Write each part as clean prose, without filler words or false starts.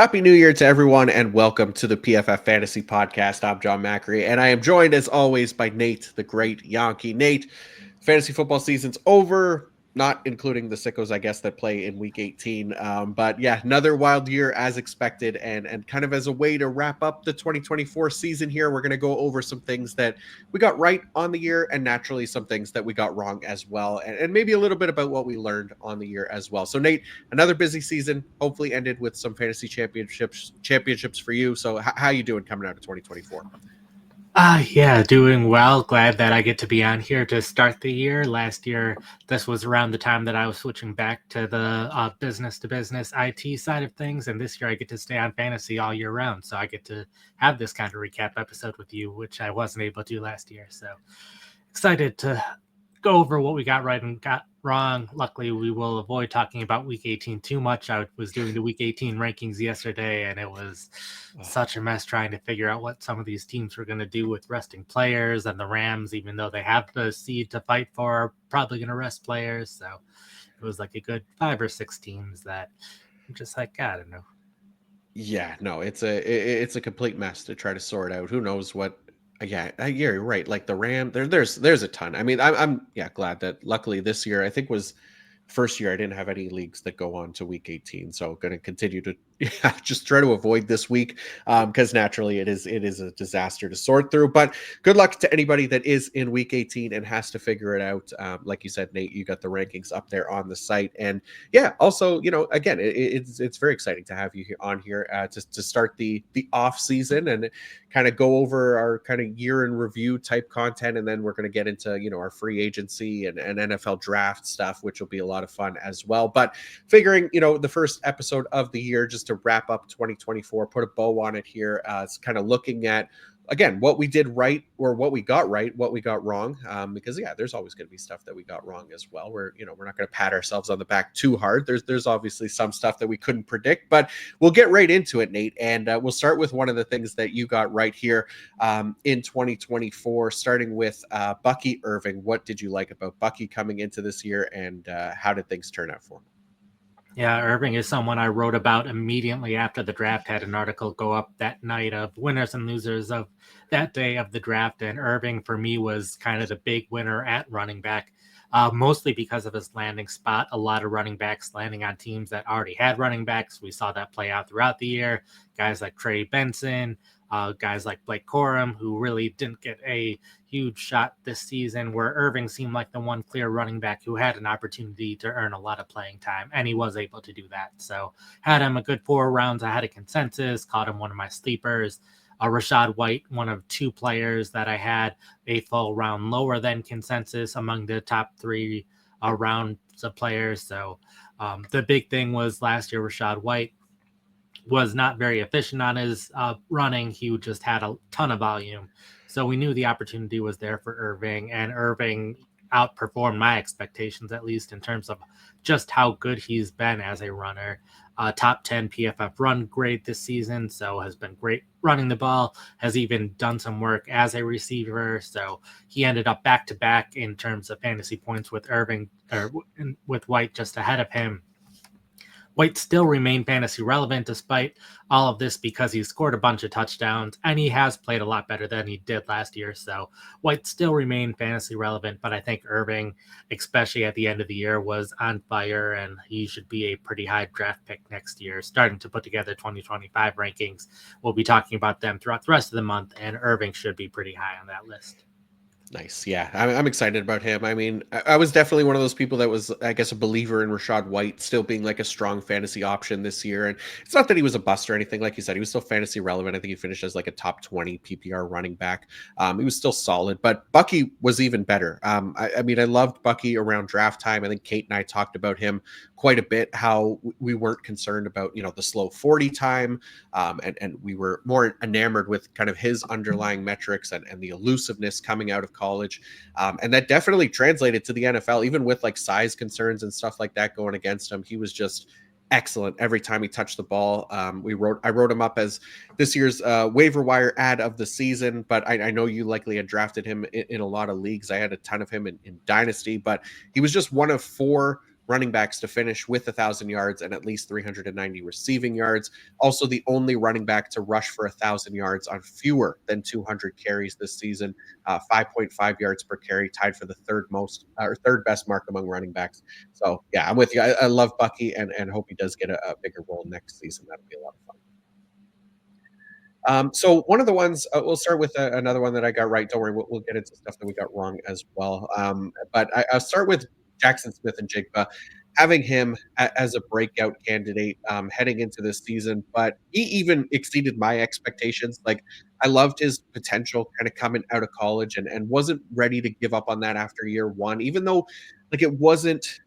Happy New Year to everyone, and welcome to the PFF Fantasy Podcast. I'm John Macri, and I am joined, as always, by Nate, the great Jahnke. Nate, fantasy football season's over, not including the sickos, I guess, that play in Week 18. But yeah, another wild year as expected, and kind of as a way to wrap up the 2024 season here, we're going to go over some things that we got right on the year, and naturally some things that we got wrong as well, and maybe a little bit about what we learned on the year as well. So Nate, another busy season, hopefully ended with some fantasy championships for you. So how you doing coming out of 2024? Yeah, doing well. Glad that I get to be on here to start the year. Last year, this was around the time that I was switching back to the business to business IT side of things. And this year, I get to stay on fantasy all year round. So I get to have this kind of recap episode with you, which I wasn't able to do last year. So excited to go over what we got right and got wrong. Luckily, we will avoid talking about Week 18 too much. I was doing the Week 18 rankings yesterday, and it was such a mess trying to figure out what some of these teams were going to do with resting players. And the Rams, even though they have the seed to fight for, are probably going to rest players. So it was like a good 5 or 6 teams that I'm just like, I don't know. Yeah, no, it's a complete mess to try to sort out. Who knows what? Yeah, you're right. Like the there's a ton. I mean, I'm glad that luckily this year I think was first year I didn't have any leagues that go on to week 18, so going to continue to just try to avoid this week because naturally it is a disaster to sort through. But good luck to anybody that is in week 18 and has to figure it out. Like you said, Nate, you got the rankings up there on the site, and yeah, also again it's very exciting to have you here on here to start the off season and kind of go over our kind of year in review type content, and then we're going to get into our free agency and NFL draft stuff, which will be a lot of fun as well. But figuring the first episode of the year just to wrap up 2024, put a bow on it here, it's kind of looking at again what we did right or what we got right, what we got wrong, because there's always going to be stuff that we got wrong as well. We're not going to pat ourselves on the back too hard. There's obviously some stuff that we couldn't predict, but we'll get right into it, Nate, and we'll start with one of the things that you got right here in 2024, starting with Bucky Irving. What did you like about Bucky coming into this year, and how did things turn out for him? Yeah, Irving is someone I wrote about immediately after the draft. Had an article go up that night of winners and losers of that day of the draft. And Irving, for me, was kind of the big winner at running back, mostly because of his landing spot. A lot of running backs landing on teams that already had running backs. We saw that play out throughout the year. Guys like Trey Benson, guys like Blake Corum, who really didn't get a huge shot this season, where Irving seemed like the one clear running back who had an opportunity to earn a lot of playing time, and he was able to do that. So had him a good 4 rounds. I had a consensus, caught him one of my sleepers. Rachaad White, one of 2 players that I had a full round lower than consensus among the top 3 rounds of players. So the big thing was last year, Rachaad White was not very efficient on his running. He just had a ton of volume. So we knew the opportunity was there for Irving, and Irving outperformed my expectations, at least in terms of just how good he's been as a runner. Top 10 PFF run grade this season, so has been great running the ball, has even done some work as a receiver. So he ended up back-to-back in terms of fantasy points with Irving, or with White just ahead of him. White still remained fantasy relevant despite all of this because he scored a bunch of touchdowns and he has played a lot better than he did last year. So White still remained fantasy relevant, but I think Irving, especially at the end of the year, was on fire, and he should be a pretty high draft pick next year. Starting to put together 2025 rankings. We'll be talking about them throughout the rest of the month, and Irving should be pretty high on that list. Nice. Yeah, I'm excited about him. I mean, I was definitely one of those people that was, I guess, a believer in Rachaad White still being like a strong fantasy option this year. And it's not that he was a bust or anything. Like you said, he was still fantasy relevant. I think he finished as like a top 20 PPR running back. He was still solid, but Bucky was even better. I mean, I loved Bucky around draft time. I think Kate and I talked about him quite a bit, how we weren't concerned about, the slow 40 time. And we were more enamored with kind of his underlying metrics and the elusiveness coming out of college. And that definitely translated to the NFL, even with like size concerns and stuff like that going against him. He was just excellent every time he touched the ball. I wrote him up as this year's waiver wire ad of the season, but I know you likely had drafted him in a lot of leagues. I had a ton of him in Dynasty, but he was just one of 4 running backs to finish with 1,000 yards and at least 390 receiving yards. Also, the only running back to rush for 1,000 yards on fewer than 200 carries this season. 5.5 yards per carry, tied for the third best mark among running backs. So yeah, I'm with you. I love Bucky and hope he does get a bigger role next season. That'll be a lot of fun. So one of the ones we'll start with another one that I got right. Don't worry, we'll get into stuff that we got wrong as well. But I'll start with Jackson Smith and Jigba, having him as a breakout candidate heading into this season. But he even exceeded my expectations. Like I loved his potential kind of coming out of college and wasn't ready to give up on that after year one, even though like it wasn't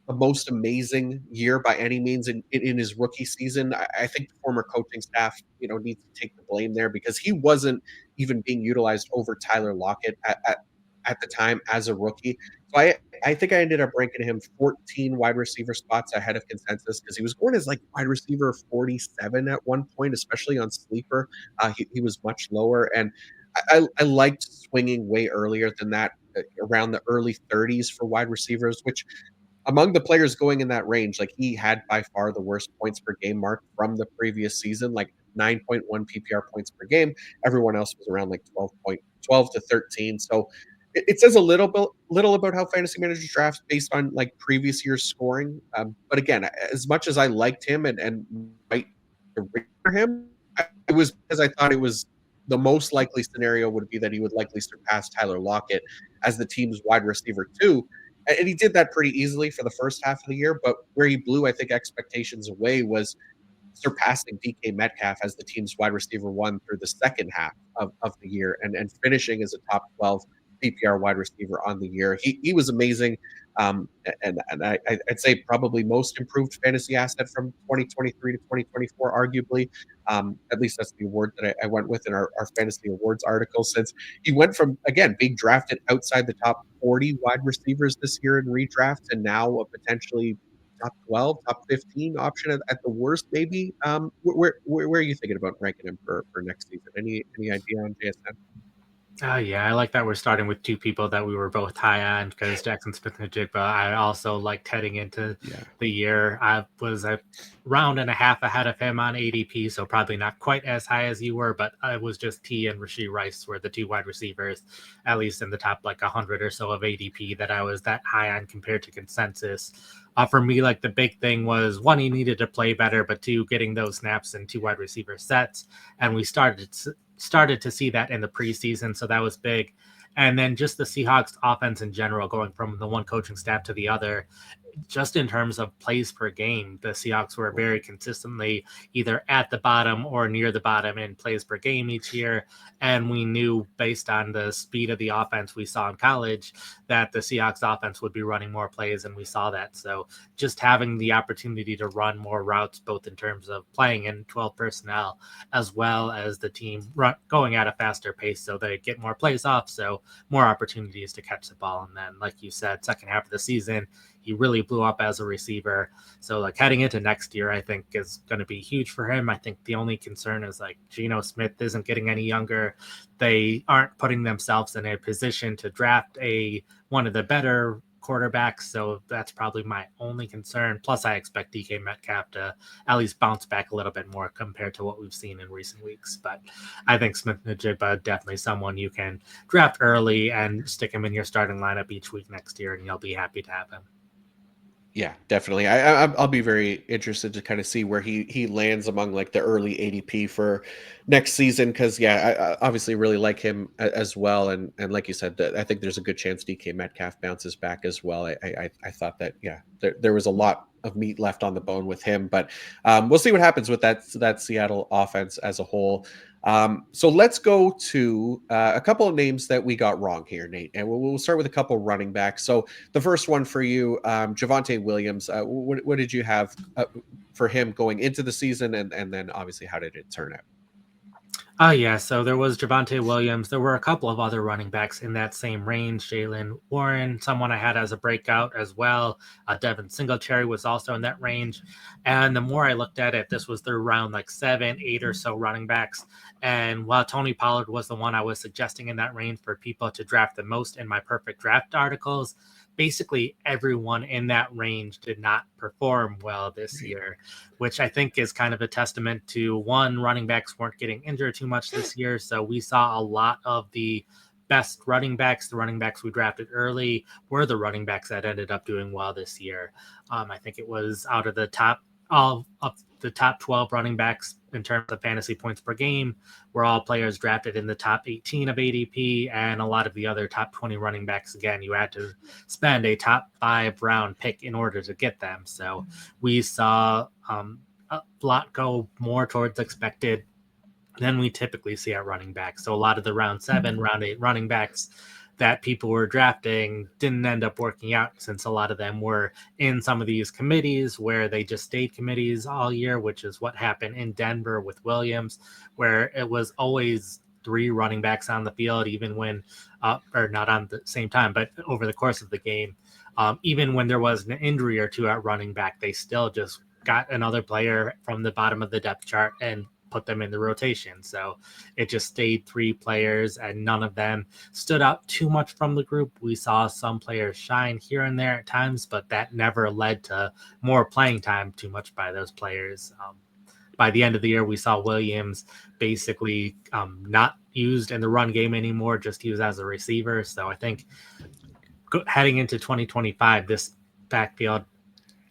the most amazing year by any means in his rookie season. I think the former coaching staff, needs to take the blame there because he wasn't even being utilized over Tyler Lockett at the time as a rookie. So I think I ended up ranking him 14 wide receiver spots ahead of consensus because he was going as like wide receiver 47 at one point, especially on sleeper. He was much lower, and I liked swinging way earlier than that, around the early 30s for wide receivers, which among the players going in that range, like he had by far the worst points per game mark from the previous season, like 9.1 PPR points per game. Everyone else was around like 12 to 13. So it says little about how fantasy managers draft based on like previous year's scoring. But again, as much as I liked him and might for him, it was because I thought it was the most likely scenario would be that he would likely surpass Tyler Lockett as the team's wide receiver too. And he did that pretty easily for the first half of the year. But where he blew, I think, expectations away was surpassing DK Metcalf as the team's wide receiver one through the second half of the year and finishing as a top 12 PPR wide receiver on the year. He was amazing. And I'd say probably most improved fantasy asset from 2023 to 2024, arguably. At least that's the award that I went with in our fantasy awards article, since he went from, again, being drafted outside the top 40 wide receivers this year in redraft and now a potentially top 12, top 15 option at the worst, maybe. Where are you thinking about ranking him for next season? Any idea on JSN? Oh yeah, I like that we're starting with two people that we were both high on because Jackson Smith and Jigba. I also liked heading into Yeah. the year. I was a round and a half ahead of him on ADP, so probably not quite as high as you were, but it was just T and Rashee Rice were the two wide receivers, at least in the top like 100 or so of ADP that I was that high on compared to consensus. For me, like the big thing was one, he needed to play better, but two, getting those snaps in two wide receiver sets, and we started to see that in the preseason, so that was big. And then just the Seahawks offense in general, going from the one coaching staff to the other, just in terms of plays per game, the Seahawks were very consistently either at the bottom or near the bottom in plays per game each year. And we knew based on the speed of the offense we saw in college that the Seahawks offense would be running more plays, and we saw that. So just having the opportunity to run more routes, both in terms of playing in 12 personnel as well as the team going at a faster pace so they get more plays off, so more opportunities to catch the ball. And then, like you said, second half of the season, he really blew up as a receiver. So like heading into next year, I think is going to be huge for him. I think the only concern is like Geno Smith isn't getting any younger. They aren't putting themselves in a position to draft one of the better quarterbacks. So that's probably my only concern. Plus, I expect DK Metcalf to at least bounce back a little bit more compared to what we've seen in recent weeks. But I think Smith-Njigba definitely someone you can draft early and stick him in your starting lineup each week next year, and you'll be happy to have him. Yeah, definitely. I'll be very interested to kind of see where he lands among like the early ADP for next season, because I obviously really like him as well, and like you said, I think there's a good chance DK Metcalf bounces back as well. I thought that there was a lot of meat left on the bone with him, but we'll see what happens with that Seattle offense as a whole. So let's go to a couple of names that we got wrong here, Nate, and we'll start with a couple running backs. So the first one for you, Javonte Williams. What did you have for him going into the season, and then obviously how did it turn out? Oh, yeah. So there was Javonte Williams. There were a couple of other running backs in that same range. Jaylen Warren, someone I had as a breakout as well. Devin Singletary was also in that range. And the more I looked at it, this was their round like 7, 8 or so running backs. And while Tony Pollard was the one I was suggesting in that range for people to draft the most in my perfect draft articles, basically everyone in that range did not perform well this year, which I think is kind of a testament to, one, running backs weren't getting injured too much this year. So we saw a lot of the best running backs, the running backs we drafted early, were the running backs that ended up doing well this year. I think it was out of the top of the top 12 running backs in terms of fantasy points per game were all players drafted in the top 18 of ADP, and a lot of the other top 20 running backs, again, you had to spend a top 5 round pick in order to get them. So we saw a lot go more towards expected than we typically see at running back. So a lot of the round 7, round 8 running backs that people were drafting didn't end up working out, since a lot of them were in some of these committees where they just stayed committees all year, which is what happened in Denver with Williams, where it was always 3 running backs on the field, even when, or not on the same time, but over the course of the game. Even when there was an injury or 2 at running back, they still just got another player from the bottom of the depth chart and put them in the rotation. So it just stayed 3 players, and none of them stood out too much from the group. We saw some players shine here and there at times, but that never led to more playing time too much by those players. By the end of the year, we saw Williams basically not used in the run game anymore, just used as a receiver. So I think heading into 2025, this backfield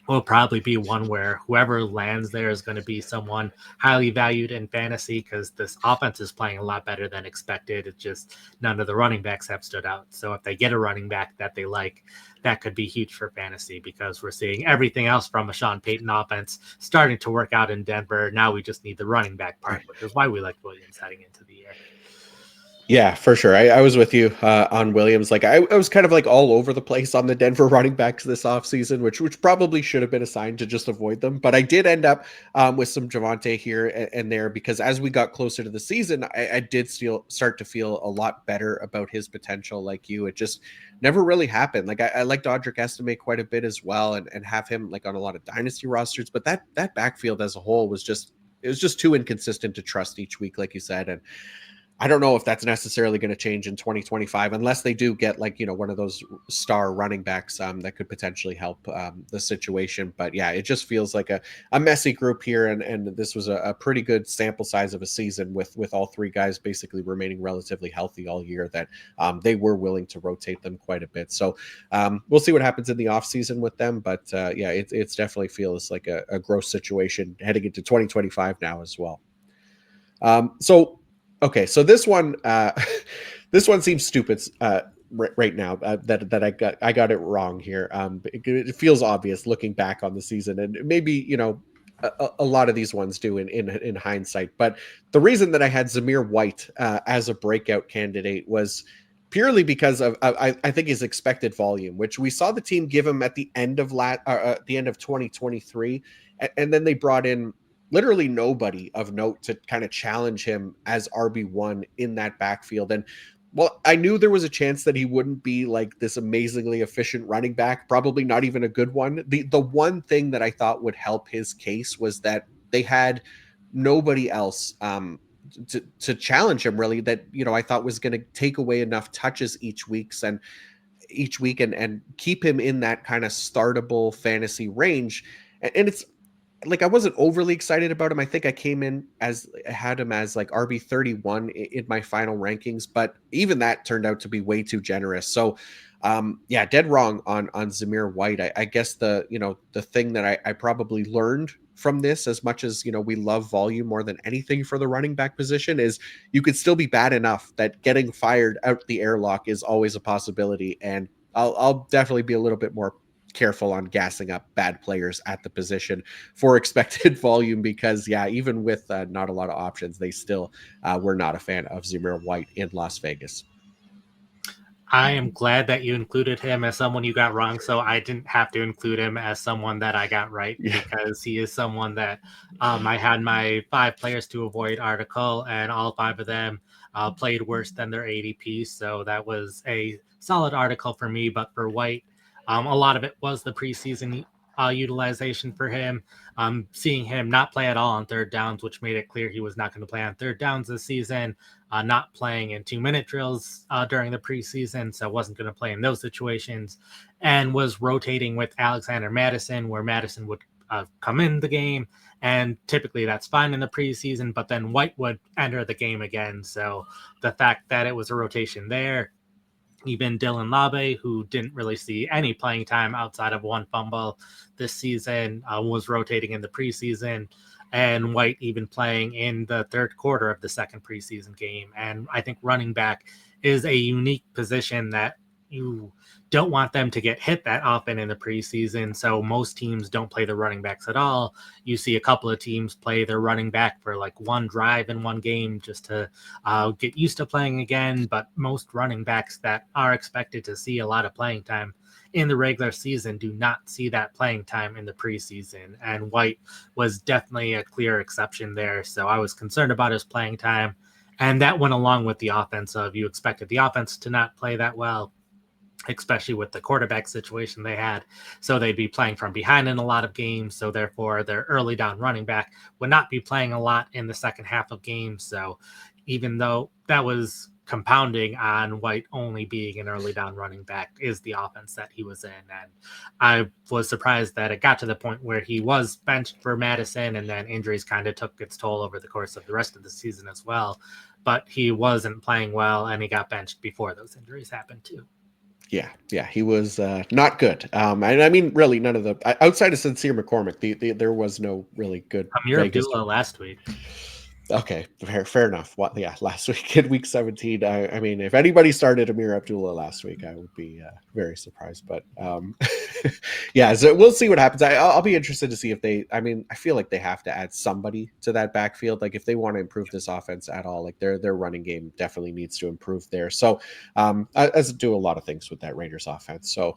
will probably be one where whoever lands there is going to be someone highly valued in fantasy, because this offense is playing a lot better than expected. It's just none of the running backs have stood out. So if they get a running back that they like, that could be huge for fantasy, because we're seeing everything else from a Sean Payton offense starting to work out in Denver. Now we just need the running back part, which is why we like Williams heading into the year. Yeah, for sure. I was with you on Williams. Like I was kind of like all over the place on the Denver running backs this offseason, which probably should have been assigned to just avoid them. But I did end up with some Jahnke here and there, because as we got closer to the season, I did start to feel a lot better about his potential. Like you, it just never really happened. Like I liked Audric Estime quite a bit as well, and have him like on a lot of dynasty rosters. But that backfield as a whole was just too inconsistent to trust each week, like you said. And I don't know if that's necessarily going to change in 2025, unless they do get like, one of those star running backs that could potentially help the situation. But yeah, it just feels like a messy group here. And this was a pretty good sample size of a season with all 3 guys basically remaining relatively healthy all year, that they were willing to rotate them quite a bit. So we'll see what happens in the offseason with them. But yeah, it's definitely feels like a gross situation heading into 2025 now as well. Okay, so this one, this one seems stupid right now. That I got it wrong here. It feels obvious looking back on the season, and maybe a lot of these ones do in hindsight. But the reason that I had Zamir White as a breakout candidate was purely because of I think his expected volume, which we saw the team give him at the end of the end of 2023, and then they brought in literally nobody of note to kind of challenge him as RB1 in that backfield. And well, I knew there was a chance that he wouldn't be like this amazingly efficient running back, probably not even a good one. The one thing that I thought would help his case was that they had nobody else to challenge him, really, that I thought was going to take away enough touches each week and keep him in that kind of startable fantasy range. And it's like I wasn't overly excited about him. I think I had him as like RB31 in my final rankings, but even that turned out to be way too generous. So yeah, dead wrong on Zamir White. I guess the thing that I probably learned from this, as much as we love volume more than anything for the running back position, is you could still be bad enough that getting fired out the airlock is always a possibility. And I'll definitely be a little bit more careful on gassing up bad players at the position for expected volume, because yeah, even with not a lot of options, they still were not a fan of Zamir White in Las Vegas. I am glad that you included him as someone you got wrong, so I didn't have to include him as someone that I got right, because he is someone that I had my 5 players to avoid article, and all 5 of them played worse than their ADP, so that was a solid article for me. But for White, a lot of it was the preseason utilization for him. Seeing him not play at all on third downs, which made it clear he was not going to play on third downs this season, not playing in 2-minute drills during the preseason, so wasn't going to play in those situations, and was rotating with Alexander Madison, where Madison would come in the game, and typically that's fine in the preseason, but then White would enter the game again. So the fact that it was a rotation there, even Dylan Labe, who didn't really see any playing time outside of one fumble this season, was rotating in the preseason, and White even playing in the third quarter of the second preseason game. And I think running back is a unique position that you don't want them to get hit that often in the preseason. So most teams don't play the running backs at all. You see a couple of teams play their running back for like one drive in one game just to get used to playing again. But most running backs that are expected to see a lot of playing time in the regular season do not see that playing time in the preseason. And White was definitely a clear exception there. So I was concerned about his playing time. And that went along with the offense of you expected the offense to not play that well, especially with the quarterback situation they had. So they'd be playing from behind in a lot of games. So therefore their early down running back would not be playing a lot in the second half of games. So even though that was compounding on White only being an early down running back, is the offense that he was in. And I was surprised that it got to the point where he was benched for Madison, and then injuries kind of took its toll over the course of the rest of the season as well. But he wasn't playing well, and he got benched before those injuries happened too. Yeah, he was not good. And I mean, really, none of the outside of Sincere McCormick, there was no really good Amir Abdullah last week. Okay, fair enough. Last week in week 17. I mean, if anybody started Amir Abdullah last week, I would be very surprised. But yeah, so we'll see what happens. I'll be interested to see if they. I mean, I feel like they have to add somebody to that backfield. Like if they want to improve this offense at all, like their running game definitely needs to improve there. So as do a lot of things with that Raiders offense. So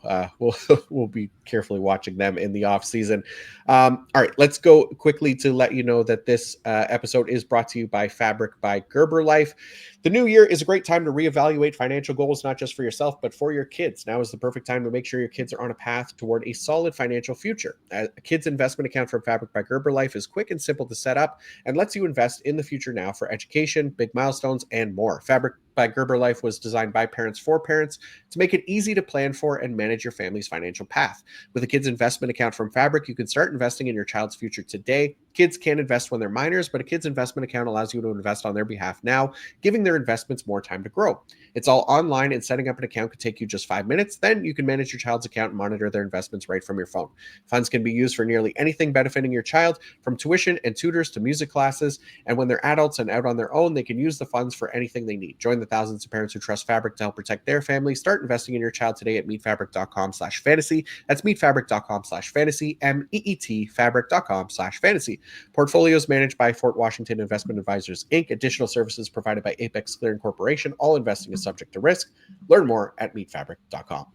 we'll be carefully watching them in the offseason. All right, let's go quickly to let you know that this episode is brought to you by Fabric by Gerber Life. The new year is a great time to reevaluate financial goals, not just for yourself, but for your kids. Now is the perfect time to make sure your kids are on a path toward a solid financial future. A kid's investment account from Fabric by Gerber Life is quick and simple to set up and lets you invest in the future now for education, big milestones, and more. Fabric by Gerber Life was designed by parents for parents to make it easy to plan for and manage your family's financial path. With a kid's investment account from Fabric, you can start investing in your child's future today. Kids can invest when they're minors, but a kid's investment account allows you to invest on their behalf now, giving their investments more time to grow. It's all online, and setting up an account could take you just 5 minutes. Then you can manage your child's account and monitor their investments right from your phone. Funds can be used for nearly anything benefiting your child, from tuition and tutors to music classes. And when they're adults and out on their own, they can use the funds for anything they need. Join the thousands of parents who trust Fabric to help protect their family. Start investing in your child today at meetfabric.com/fantasy. That's meetfabric.com/fantasy, MEET fabric.com/fantasy. Portfolios managed by Fort Washington Investment Advisors, Inc. Additional services provided by Apex Clearing Corporation. All investing is subject to risk. Learn more at meetfabric.com.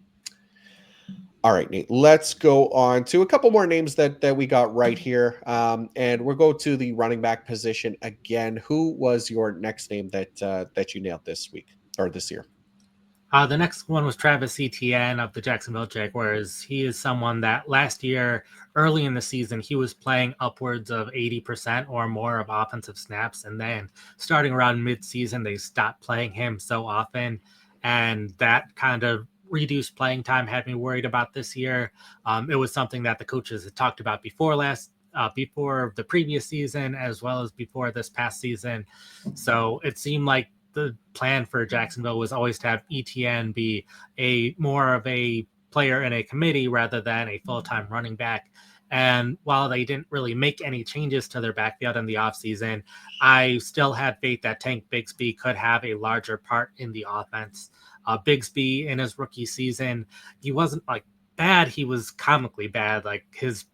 All right, Nate, let's go on to a couple more names that we got right here. And we'll go to the running back position again. Who was your next name that you nailed this week or this year? The next one was Travis Etienne of the Jacksonville Jaguars. He is someone that last year, early in the season, he was playing upwards of 80% or more of offensive snaps. And then starting around mid-season, they stopped playing him so often. And that kind of reduced playing time had me worried about this year. It was something that the coaches had talked about before the previous season, as well as before this past season. So it seemed like the plan for Jacksonville was always to have Etienne be more of a player in a committee rather than a full-time running back. And while they didn't really make any changes to their backfield in the offseason, I still had faith that Tank Bigsby could have a larger part in the offense. Bigsby in his rookie season, he wasn't like bad. He was comically bad. Like his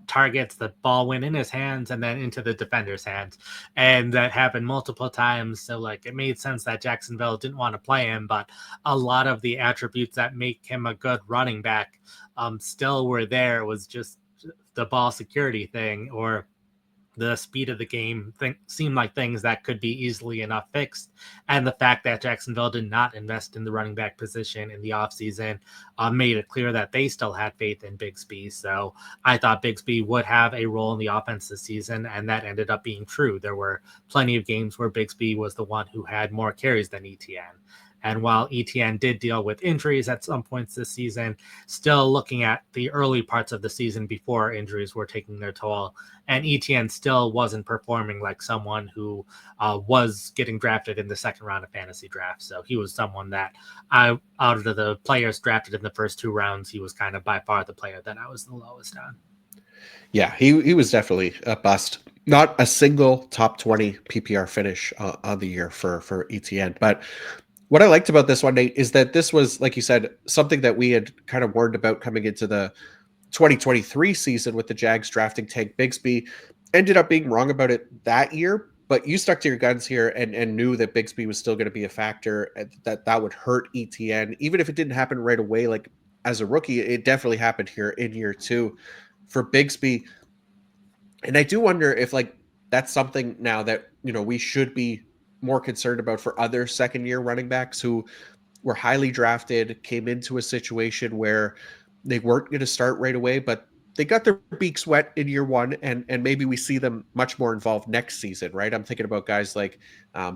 targets, the ball went in his hands and then into the defender's hands, and that happened multiple times. So like it made sense that Jacksonville didn't want to play him, but a lot of the attributes that make him a good running back still were there. It was just the ball security thing, or the speed of the game seemed like things that could be easily enough fixed. And the fact that Jacksonville did not invest in the running back position in the offseason made it clear that they still had faith in Bigsby. So I thought Bigsby would have a role in the offense this season, and that ended up being true. There were plenty of games where Bigsby was the one who had more carries than Etienne. And while Etienne did deal with injuries at some points this season, still looking at the early parts of the season before injuries were taking their toll, and Etienne still wasn't performing like someone who was getting drafted in the second round of fantasy drafts. So he was someone that out of the players drafted in the first 2 rounds, he was kind of by far the player that I was the lowest on. Yeah, he was definitely a bust. Not a single top 20 PPR finish on the year for Etienne, but what I liked about this one, Nate, is that this was, like you said, something that we had kind of warned about coming into the 2023 season with the Jags drafting Tank Bigsby. Ended up being wrong about it that year, but you stuck to your guns here and knew that Bigsby was still going to be a factor, that would hurt Etienne. Even if it didn't happen right away, like as a rookie, it definitely happened here in year 2 for Bigsby. And I do wonder if like that's something now that, we should be more concerned about for other second year running backs who were highly drafted, came into a situation where they weren't going to start right away, but they got their beaks wet in year 1, and maybe we see them much more involved next season, right? I'm thinking about guys like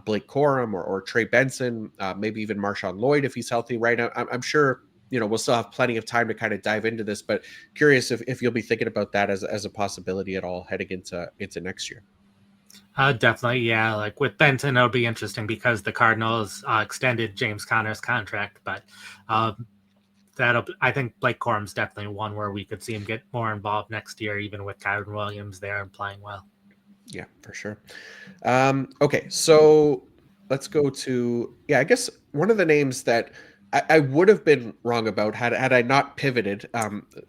Blake Corum or Trey Benson, maybe even Marshawn Lloyd if he's healthy, right? I'm sure we'll still have plenty of time to kind of dive into this, but curious if you'll be thinking about that as a possibility at all heading into next year. Definitely, yeah. Like with Benton, it'll be interesting because the Cardinals extended James Conner's contract, but I think Blake Corum's definitely one where we could see him get more involved next year, even with Kyron Williams there and playing well. Yeah, for sure. Okay, so let's go to, I guess one of the names that I would have been wrong about had I not pivoted,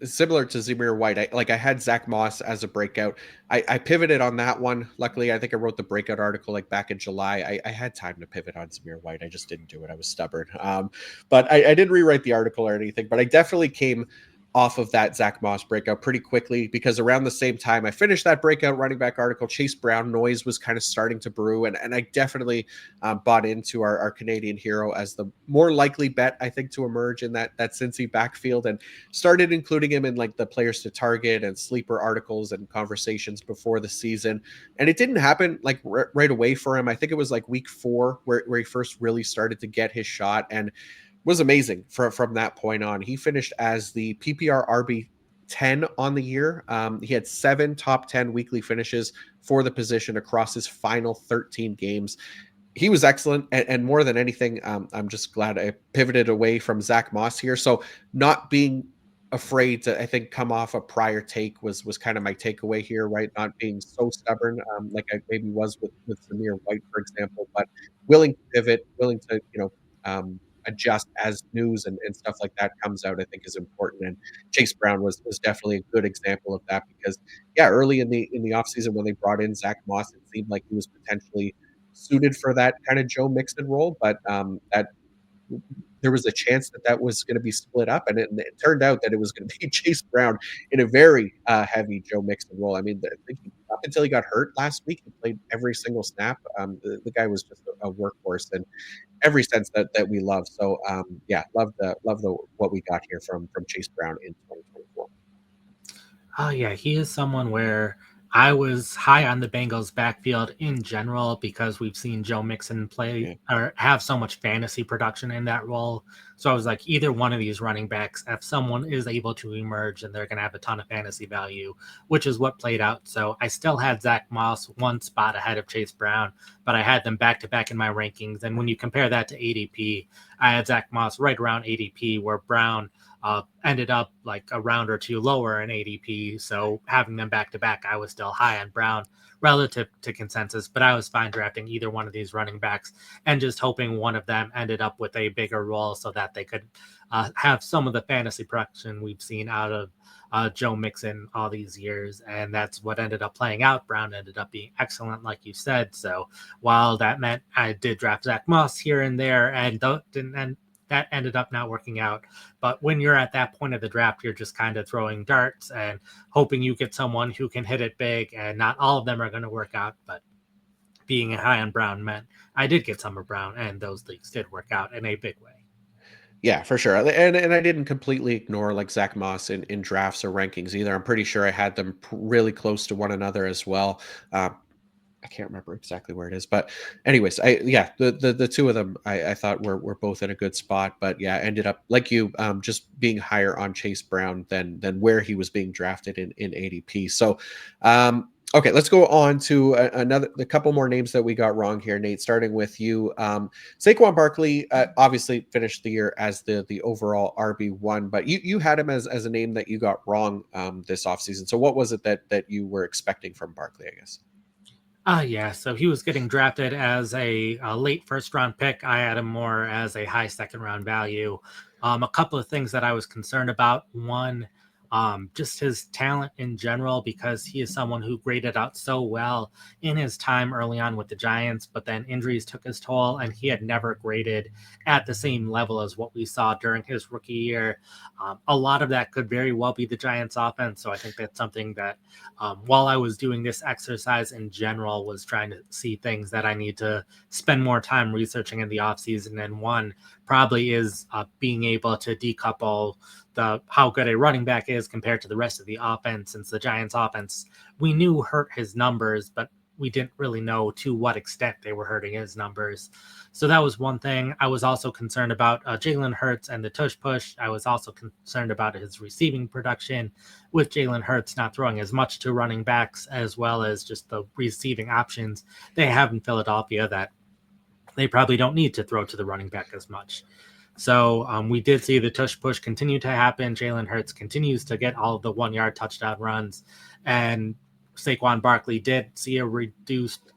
similar to Zamir White. I had Zach Moss as a breakout. I pivoted on that one. Luckily, I think I wrote the breakout article like back in July. I had time to pivot on Zamir White. I just didn't do it. I was stubborn. But I didn't rewrite the article or anything. But I definitely came off of that Zach Moss breakout pretty quickly, because around the same time I finished that breakout running back article, Chase Brown noise was kind of starting to brew. And I definitely bought into our Canadian hero as the more likely bet, I think, to emerge in that Cincy backfield, and started including him in like the players to target and sleeper articles and conversations before the season. And it didn't happen like right away for him. I think it was like week 4 where he first really started to get his shot, and was amazing from that point on. He finished as the PPR RB 10 on the year. He had 7 top 10 weekly finishes for the position across his final 13 games. He was excellent, and more than anything, I'm just glad I pivoted away from Zach Moss here. So not being afraid to, I think, come off a prior take was kind of my takeaway here, right? Not being so stubborn, like I maybe was with Zamir White, for example, but willing to pivot, willing to adjust as news and stuff like that comes out, I think is important. And Chase Brown was definitely a good example of that, because early in the offseason when they brought in Zach Moss, it seemed like he was potentially suited for that kind of Joe Mixon role, but that there was a chance that was going to be split up, and it turned out that it was going to be Chase Brown in a very heavy Joe Mixon role. I mean, up until he got hurt last week, he played every single snap. The guy was just a workhorse in every sense that we love. So love the what we got here from Chase Brown in 2024. Oh, yeah, he is someone where I was high on the Bengals backfield in general because we've seen Joe Mixon play or have so much fantasy production in that role. So I was like, either one of these running backs, if someone is able to emerge and they're going to have a ton of fantasy value, which is what played out. So I still had Zach Moss one spot ahead of Chase Brown, but I had them back to back in my rankings. And when you compare that to ADP, I had Zach Moss right around ADP, where Brown ended up like a round or 2 lower in ADP. So having them back to back, I was still high on Brown relative to consensus, but I was fine drafting either one of these running backs and just hoping one of them ended up with a bigger role so that they could have some of the fantasy production we've seen out of Joe Mixon all these years. And that's what ended up playing out. Brown ended up being excellent, like you said. So while that meant I did draft Zach Moss here and there and didn't end that ended up not working out. But when you're at that point of the draft, you're just kind of throwing darts and hoping you get someone who can hit it big, and not all of them are going to work out. But being high on Brown meant I did get Summer Brown, and those leagues did work out in a big way. Yeah, for sure. And I didn't completely ignore like Zach Moss in drafts or rankings either. I'm pretty sure I had them really close to one another as well. I can't remember exactly where it is, but anyways, the two of them I thought were both in a good spot, but yeah, ended up like you, just being higher on Chase Brown than where he was being drafted in ADP. So, okay, let's go on to a couple more names that we got wrong here, Nate. Starting with you, Saquon Barkley obviously finished the year as the overall RB1, but you had him as a name that you got wrong this offseason. So what was it that you were expecting from Barkley, I guess? Yeah, so he was getting drafted as a late first round pick. I had him more as a high second round value. A couple of things that I was concerned about. One, just his talent in general, because he is someone who graded out so well in his time early on with the Giants, but then injuries took his toll, and he had never graded at the same level as what we saw during his rookie year. A lot of that could very well be the Giants' offense, so I think that's something that while I was doing this exercise in general, was trying to see things that I need to spend more time researching in the offseason. And one probably is being able to decouple how good a running back is compared to the rest of the offense, since the Giants offense we knew hurt his numbers, but we didn't really know to what extent they were hurting his numbers. So that was one thing. I was also concerned about Jalen Hurts and the tush push. I was also concerned about his receiving production, with Jalen Hurts not throwing as much to running backs, as well as just the receiving options they have in Philadelphia that they probably don't need to throw to the running back as much. So we did see the tush push continue to happen. Jalen Hurts continues to get all of the 1 yard touchdown runs, and Saquon Barkley did see a reduced,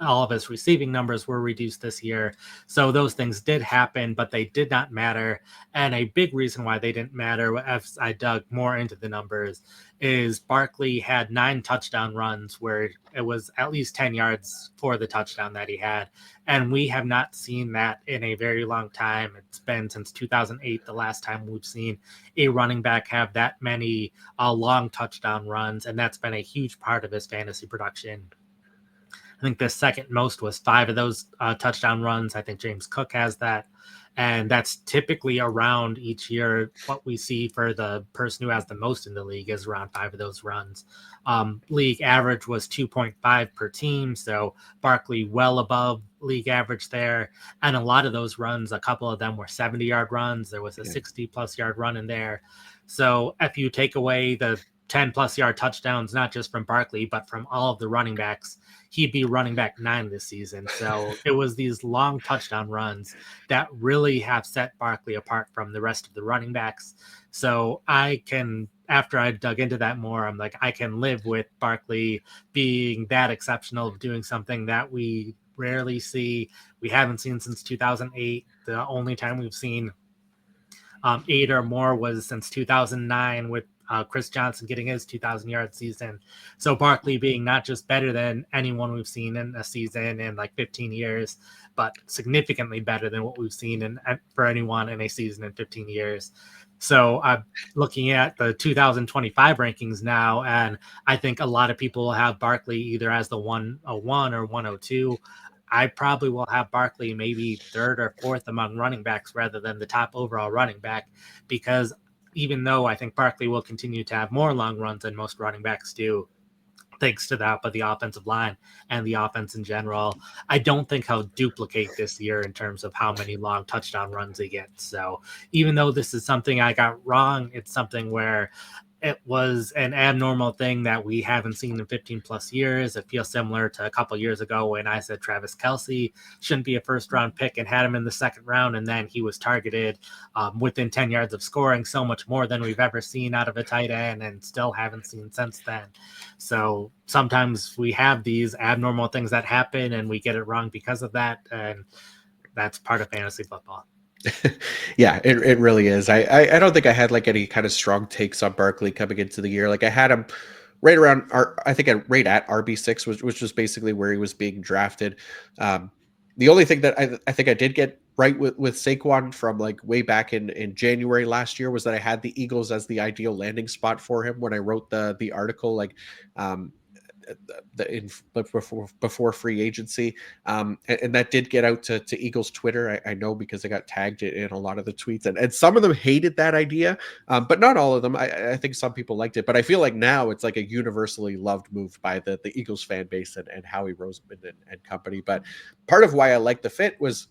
all of his receiving numbers were reduced this year. So those things did happen, but they did not matter. And a big reason why they didn't matter, as I dug more into the numbers, is Barkley had 9 touchdown runs where it was at least 10 yards for the touchdown that he had. And we have not seen that in a very long time. It's been since 2008, the last time we've seen a running back have that many long touchdown runs. And that's been a huge part of his fantasy production. I think the second most was 5 of those touchdown runs. I think James Cook has that. And that's typically around each year. What we see for the person who has the most in the league is around 5 of those runs. League average was 2.5 per team. So Barkley well above league average there. And a lot of those runs, a couple of them were 70-yard runs. There was a 60-plus yard run in there. So if you take away the 10-plus yard touchdowns, not just from Barkley, but from all of the running backs, he'd be running back 9 this season. So it was these long touchdown runs that really have set Barkley apart from the rest of the running backs. So after I dug into that more, I'm like, I can live with Barkley being that exceptional, doing something that we rarely see. We haven't seen since 2008. The only time we've seen 8 or more was since 2009 with Chris Johnson getting his 2,000-yard season. So Barkley being not just better than anyone we've seen in a season in like 15 years, but significantly better than what we've seen for anyone in a season in 15 years. So I'm looking at the 2025 rankings now, and I think a lot of people will have Barkley either as the 101 or 102. I probably will have Barkley maybe third or fourth among running backs rather than the top overall running back, because even though I think Barkley will continue to have more long runs than most running backs do, thanks to that, but the offensive line and the offense in general, I don't think he'll duplicate this year in terms of how many long touchdown runs he gets. So even though this is something I got wrong, it's something where it was an abnormal thing that we haven't seen in 15 plus years. It feels similar to a couple years ago when I said Travis Kelce shouldn't be a first round pick and had him in the second round. And then he was targeted within 10 yards of scoring, so much more than we've ever seen out of a tight end, and still haven't seen since then. So sometimes we have these abnormal things that happen and we get it wrong because of that. And that's part of fantasy football. Yeah, it really is. I don't think I had like any kind of strong takes on Barkley coming into the year. Like I had him right around right at RB6, which was basically where he was being drafted. The only thing that I think I did get right with Saquon from like way back in January last year was that I had the Eagles as the ideal landing spot for him when I wrote the article, like um, before free agency, and that did get out to Eagles Twitter. I know because I got tagged in a lot of the tweets, and some of them hated that idea, but not all of them. I think some people liked it, but I feel like now it's like a universally loved move by the Eagles fan base and Howie Roseman and company. But part of why I liked the fit was,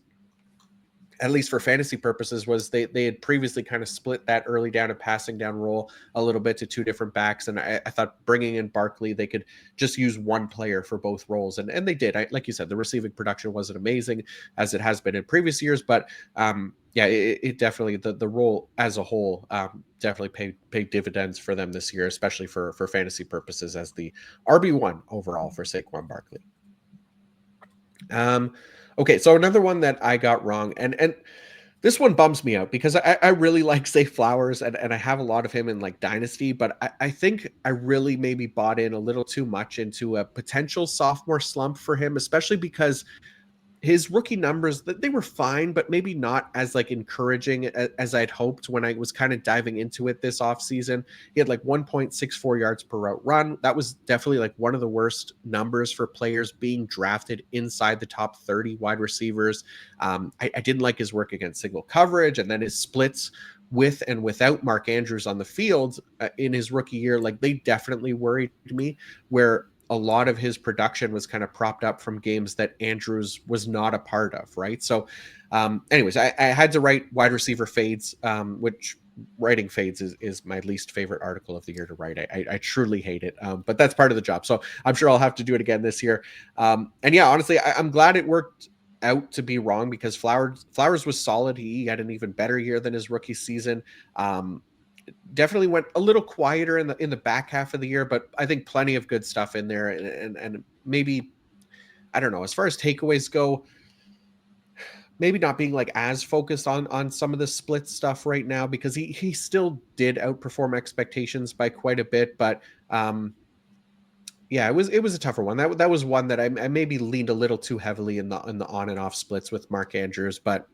at least for fantasy purposes, was they had previously kind of split that early down and passing down role a little bit to two different backs. And I thought bringing in Barkley, they could just use one player for both roles. And they did. Like you said, the receiving production wasn't amazing as it has been in previous years, but yeah, it definitely, the role as a whole definitely paid dividends for them this year, especially for fantasy purposes as the RB1 overall for Saquon Barkley. Okay, so another one that I got wrong, and this one bums me out because I really like Zay Flowers, and I have a lot of him in like Dynasty, but I think I really maybe bought in a little too much into a potential sophomore slump for him, especially because his rookie numbers, that they were fine, but maybe not as like encouraging as I'd hoped when I was kind of diving into it this offseason. He had like 1.64 yards per route run. That was definitely like one of the worst numbers for players being drafted inside the top 30 wide receivers. I didn't like his work against single coverage, and then his splits with and without Mark Andrews on the field in his rookie year, like they definitely worried me, where a lot of his production was kind of propped up from games that Andrews was not a part of, right? So anyways, I had to write wide receiver fades, which writing fades is my least favorite article of the year to write. I truly hate it, but that's part of the job. So I'm sure I'll have to do it again this year. And yeah, honestly, I'm glad it worked out to be wrong, because Flowers was solid. He had an even better year than his rookie season. Definitely went a little quieter in the back half of the year, but I think plenty of good stuff in there. And maybe, I don't know, as far as takeaways go, maybe not being like as focused on some of the split stuff right now, because he still did outperform expectations by quite a bit. But yeah, it was a tougher one. That was one that I maybe leaned a little too heavily in the on and off splits with Mark Andrews, but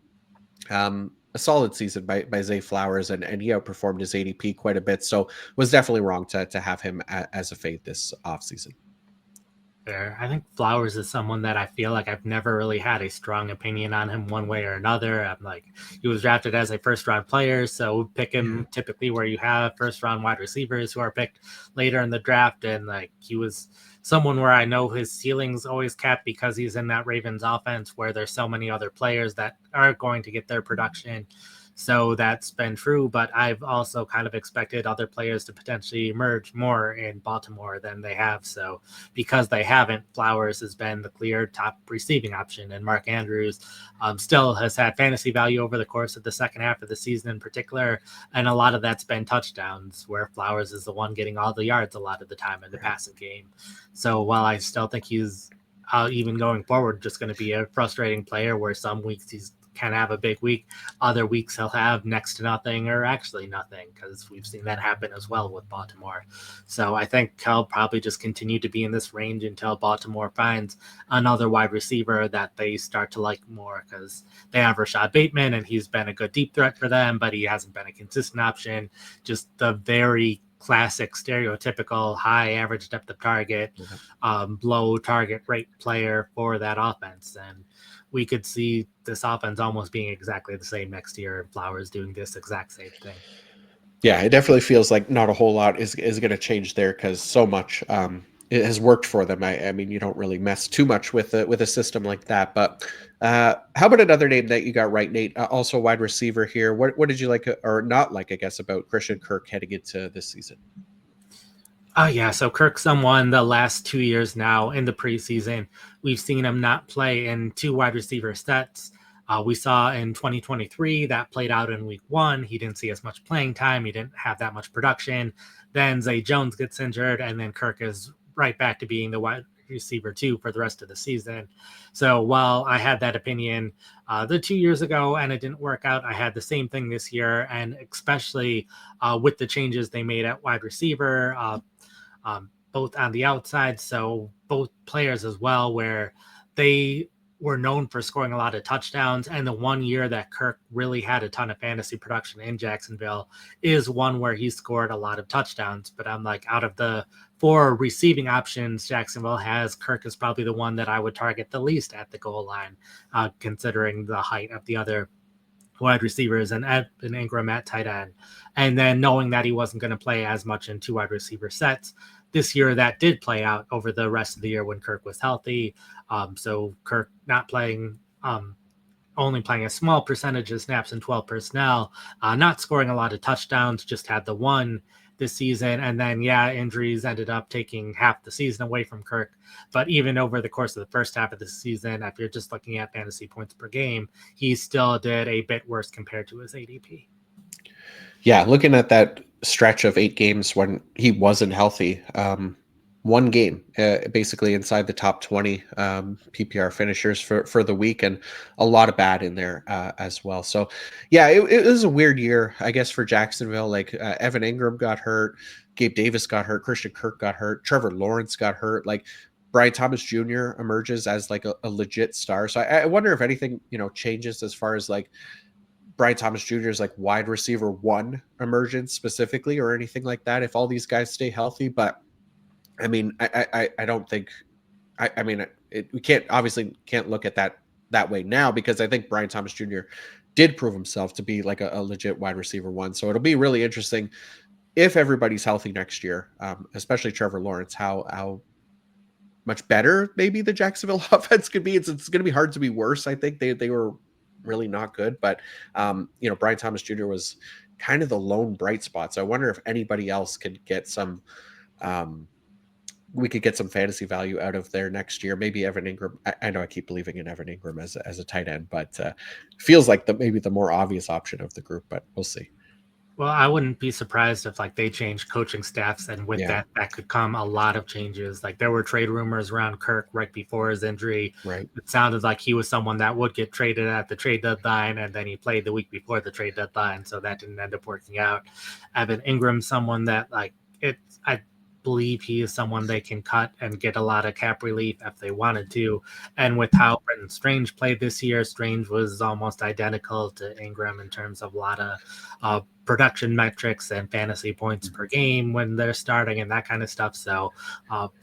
a solid season by Zay Flowers, and he outperformed his ADP quite a bit. So was definitely wrong to have him as a fade this offseason. Fair. I think Flowers is someone that I feel like I've never really had a strong opinion on him one way or another. I'm like, he was drafted as a first round player, so pick him typically where you have first round wide receivers who are picked later in the draft. And like, he was someone where I know his ceiling's always capped because he's in that Ravens offense where there's so many other players that are going to get their production. So that's been true, but I've also kind of expected other players to potentially emerge more in Baltimore than they have. So because they haven't, Flowers has been the clear top receiving option, and Mark Andrews still has had fantasy value over the course of the second half of the season in particular, and a lot of that's been touchdowns, where Flowers is the one getting all the yards a lot of the time in the passing game. So while I still think he's even going forward just going to be a frustrating player, where some weeks he's can have a big week. Other weeks he'll have next to nothing or actually nothing, because we've seen that happen as well with Baltimore. So I think he'll probably just continue to be in this range until Baltimore finds another wide receiver that they start to like more, because they have Rashad Bateman and he's been a good deep threat for them, but he hasn't been a consistent option. Just the very classic stereotypical high average depth of target, low target rate player for that offense. And we could see this offense almost being exactly the same next year, and Flowers doing this exact same thing. Yeah, it definitely feels like not a whole lot is going to change there, because so much it has worked for them. I mean, you don't really mess too much with a system like that. But how about another name that you got right, Nate? Also wide receiver here. What did you like or not like, I guess, about Christian Kirk heading into this season? Oh, yeah. So Kirk, someone the last 2 years now in the preseason, we've seen him not play in two wide receiver sets. We saw in 2023 that played out in week one. He didn't see as much playing time. He didn't have that much production. Then Zay Jones gets injured, and then Kirk is right back to being the wide receiver two for the rest of the season. So while I had that opinion the 2 years ago and it didn't work out, I had the same thing this year, and especially with the changes they made at wide receiver, both on the outside, so both players as well, where they were known for scoring a lot of touchdowns. And the one year that Kirk really had a ton of fantasy production in Jacksonville is one where he scored a lot of touchdowns. But I'm like, out of the 4 receiving options Jacksonville has, Kirk is probably the one that I would target the least at the goal line, considering the height of the other wide receivers and Evan Ingram at tight end. And then knowing that he wasn't going to play as much in 2 wide receiver sets. This year, that did play out over the rest of the year when Kirk was healthy. So Kirk not playing, only playing a small percentage of snaps in 12 personnel, not scoring a lot of touchdowns, just had the 1 this season. And then, injuries ended up taking half the season away from Kirk. But even over the course of the first half of the season, if you're just looking at fantasy points per game, he still did a bit worse compared to his ADP. Yeah, looking at that stretch of 8 games when he wasn't healthy, 1 game basically inside the top 20 PPR finishers for the week, and a lot of bad in there as well. So yeah, it was a weird year, I guess, for Jacksonville. Like Evan Ingram got hurt, Gabe Davis got hurt, Christian Kirk got hurt, Trevor Lawrence got hurt. Like Brian Thomas Jr. emerges as like a legit star. So I wonder if anything, changes as far as like Brian Thomas Jr.'s like wide receiver 1 emergence specifically, or anything like that, if all these guys stay healthy. But I mean, I don't think, we can't look at that way now, because I think Brian Thomas Jr. did prove himself to be like a legit wide receiver 1. So it'll be really interesting if everybody's healthy next year, especially Trevor Lawrence, how much better maybe the Jacksonville offense could be. It's going to be hard to be worse. I think they were really not good, but Brian Thomas Jr. was kind of the lone bright spot. So I wonder if anybody else could get some, we could get some fantasy value out of there next year. Maybe Evan Ingram. I know I keep believing in Evan Ingram as a tight end, but feels like maybe the more obvious option of the group, but we'll see. Well, I wouldn't be surprised if they change coaching staffs, and with that could come a lot of changes. Like there were trade rumors around Kirk right before his injury. Right. It sounded like he was someone that would get traded at the trade deadline, and then he played the week before the trade deadline, so that didn't end up working out. Evan Ingram, someone that I believe he is someone they can cut and get a lot of cap relief if they wanted to. And with how Brenton Strange played this year, Strange was almost identical to Ingram in terms of a lot of production metrics and fantasy points per game when they're starting and that kind of stuff. So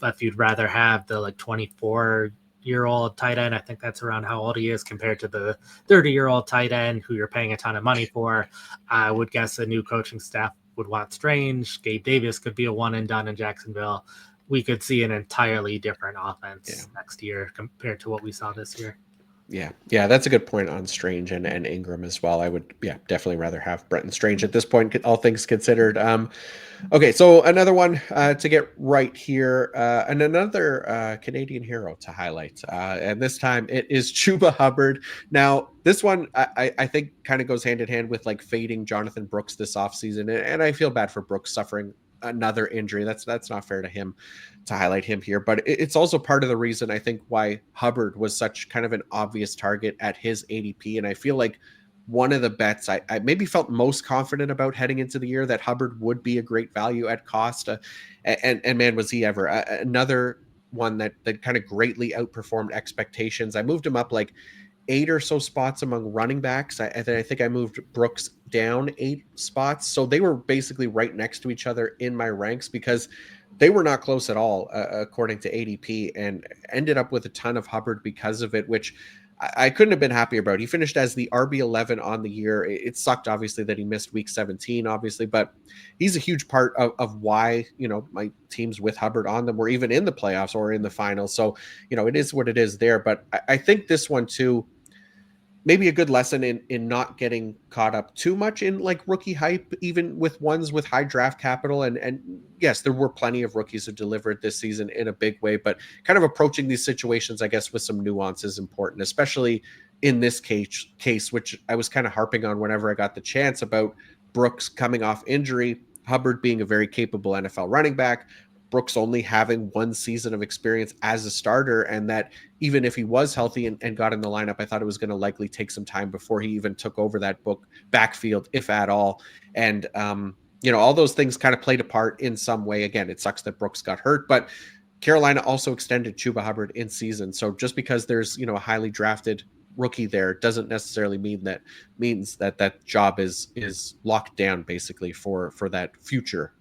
if you'd rather have the 24-year-old tight end, I think that's around how old he is, compared to the 30-year-old tight end who you're paying a ton of money for, I would guess a new coaching staff would want Strange. Gabe Davis could be a one and done in Jacksonville. We could see an entirely different offense next year compared to what we saw this year. Yeah, that's a good point on Strange and Ingram as well. I would, definitely rather have Brenton Strange at this point, all things considered. Okay, so another one to get right here, and another Canadian hero to highlight, and this time it is Chuba Hubbard. Now, this one I think kind of goes hand in hand with fading Jonathan Brooks this offseason, and I feel bad for Brooks suffering another injury. That's not fair to him to highlight him here, but it's also part of the reason I think why Hubbard was such kind of an obvious target at his ADP. And I feel like one of the bets I maybe felt most confident about heading into the year, that Hubbard would be a great value at cost. And man, was he ever. Another one that kind of greatly outperformed expectations. I moved him up 8 or so spots among running backs. I think I moved Brooks down 8 spots. So they were basically right next to each other in my ranks, because they were not close at all, according to ADP, and ended up with a ton of Hubbard because of it, which I couldn't have been happier about. He finished as the RB11 on the year. It sucked, obviously, that he missed week 17, obviously, but he's a huge part of why, my teams with Hubbard on them were even in the playoffs or in the finals. So, it is what it is there. But I think this one too, maybe a good lesson in not getting caught up too much in rookie hype, even with ones with high draft capital. And yes, there were plenty of rookies who delivered this season in a big way, but kind of approaching these situations, I guess, with some nuance is important, especially in this case, which I was kind of harping on whenever I got the chance, about Brooks coming off injury, Hubbard being a very capable NFL running back, Brooks only having 1 season of experience as a starter, and that even if he was healthy and got in the lineup, I thought it was going to likely take some time before he even took over that backfield, if at all. And, all those things kind of played a part in some way. Again, it sucks that Brooks got hurt, but Carolina also extended Chuba Hubbard in season. So just because there's, a highly drafted rookie there doesn't necessarily means that that job is locked down basically for that future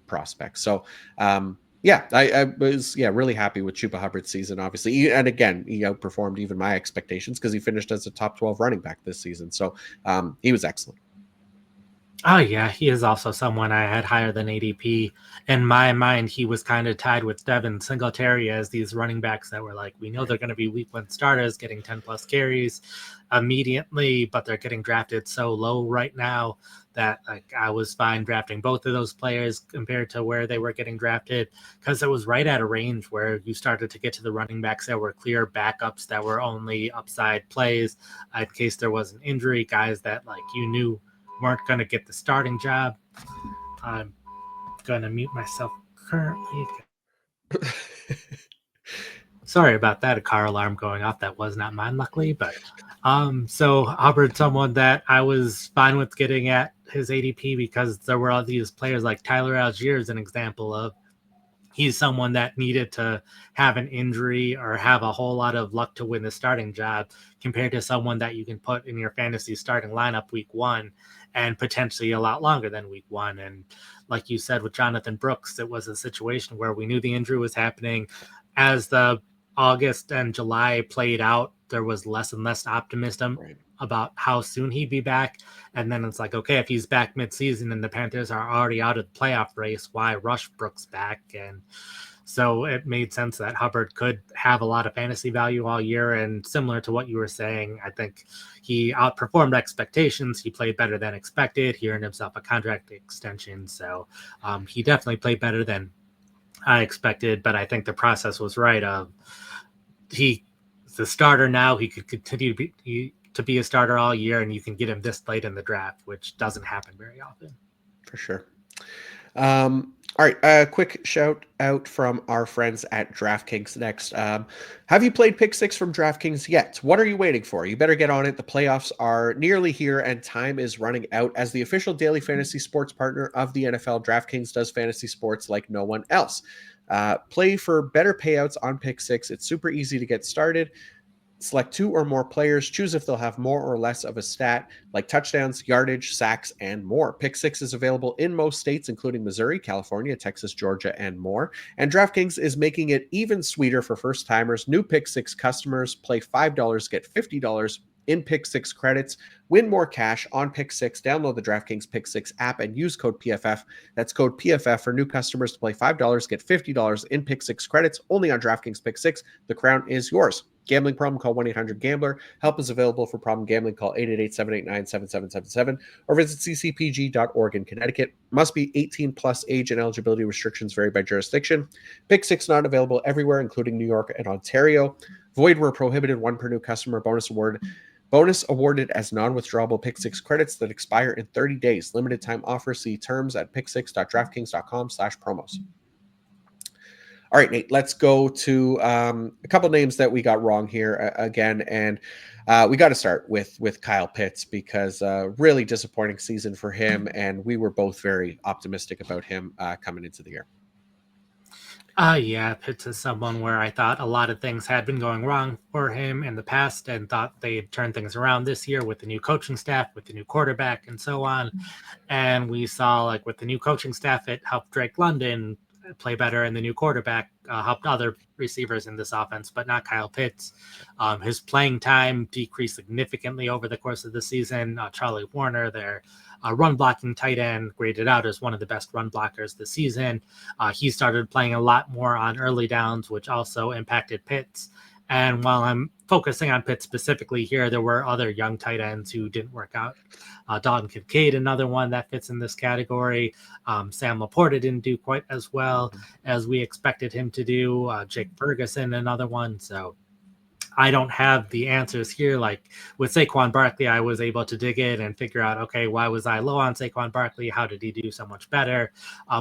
prospect. So I was really happy with Chuba Hubbard's season, obviously, and again he outperformed even my expectations because he finished as a top 12 running back this season. So he was excellent. Oh, yeah, he is also someone I had higher than ADP. In my mind, he was kind of tied with Devin Singletary as these running backs that were like, we know they're going to be week 1 starters, getting 10-plus carries immediately, but they're getting drafted so low right now that I was fine drafting both of those players compared to where they were getting drafted, because it was right at a range where you started to get to the running backs that were clear backups that were only upside plays in case there was an injury, guys that you knew weren't going to get the starting job. I'm going to mute myself currently. Sorry about that. A car alarm going off. That was not mine, luckily. But so Hubbard, someone that I was fine with getting at his ADP because there were all these players like Tyler Algier is an example of he's someone that needed to have an injury or have a whole lot of luck to win the starting job compared to someone that you can put in your fantasy starting lineup week 1 and potentially a lot longer than week 1. And like you said with Jonathan Brooks, it was a situation where we knew the injury was happening. As the August and July played out, there was less and less optimism about how soon he'd be back. And then it's like, okay, if he's back mid-season and the Panthers are already out of the playoff race, why rush Brooks back? And so it made sense that Hubbard could have a lot of fantasy value all year. And similar to what you were saying, I think he outperformed expectations. He played better than expected. He earned himself a contract extension. So he definitely played better than I expected. But I think the process was right. He's the starter now. He could continue to be a starter all year, and you can get him this late in the draft, which doesn't happen very often. For sure. All right, a quick shout out from our friends at DraftKings next. Have you played Pick 6 from DraftKings yet? What are you waiting for? You better get on it. The playoffs are nearly here, and time is running out. As the official daily fantasy sports partner of the NFL, DraftKings does fantasy sports like no one else. Play for better payouts on Pick 6. It's super easy to get started. Select 2 or more players. Choose if they'll have more or less of a stat, like touchdowns, yardage, sacks, and more. Pick 6 is available in most states, including Missouri, California, Texas, Georgia, and more. And DraftKings is making it even sweeter for first-timers. New Pick 6 customers play $5, get $50 in Pick 6 credits. Win more cash on Pick 6. Download the DraftKings Pick 6 app and use code PFF. That's code PFF for new customers to play $5, get $50 in Pick 6 credits only on DraftKings Pick 6. The crown is yours. Gambling problem, call 1-800-GAMBLER. Help is available for problem gambling. Call 888-789-7777 or visit ccpg.org in Connecticut. Must be 18 plus. Age and eligibility restrictions vary by jurisdiction. Pick 6 not available everywhere, including New York and Ontario. Void where prohibited. 1 per new customer. Bonus awarded as non-withdrawable Pick 6 credits that expire in 30 days. Limited time offer. See terms at pick6.draftkings.com/promos. All right, Nate, let's go to a couple names that we got wrong here again. And we got to start with Kyle Pitts because really disappointing season for him. And we were both very optimistic about him coming into the year. Yeah, Pitts is someone where I thought a lot of things had been going wrong for him in the past and thought they'd turn things around this year with the new coaching staff, with the new quarterback, and so on. And we saw, with the new coaching staff, it helped Drake London play better, and the new quarterback helped other receivers in this offense, but not Kyle Pitts. His playing time decreased significantly over the course of the season. Charlie Warner, their run blocking tight end, graded out as one of the best run blockers this season. He started playing a lot more on early downs, which also impacted Pitts. And while I'm focusing on Pitts specifically here, there were other young tight ends who didn't work out. Dalton Kincaid, another one that fits in this category. Sam Laporta didn't do quite as well as we expected him to do. Jake Ferguson, another one. So I don't have the answers here. Like with Saquon Barkley, I was able to dig in and figure out, okay, why was I low on Saquon Barkley? How did he do so much better?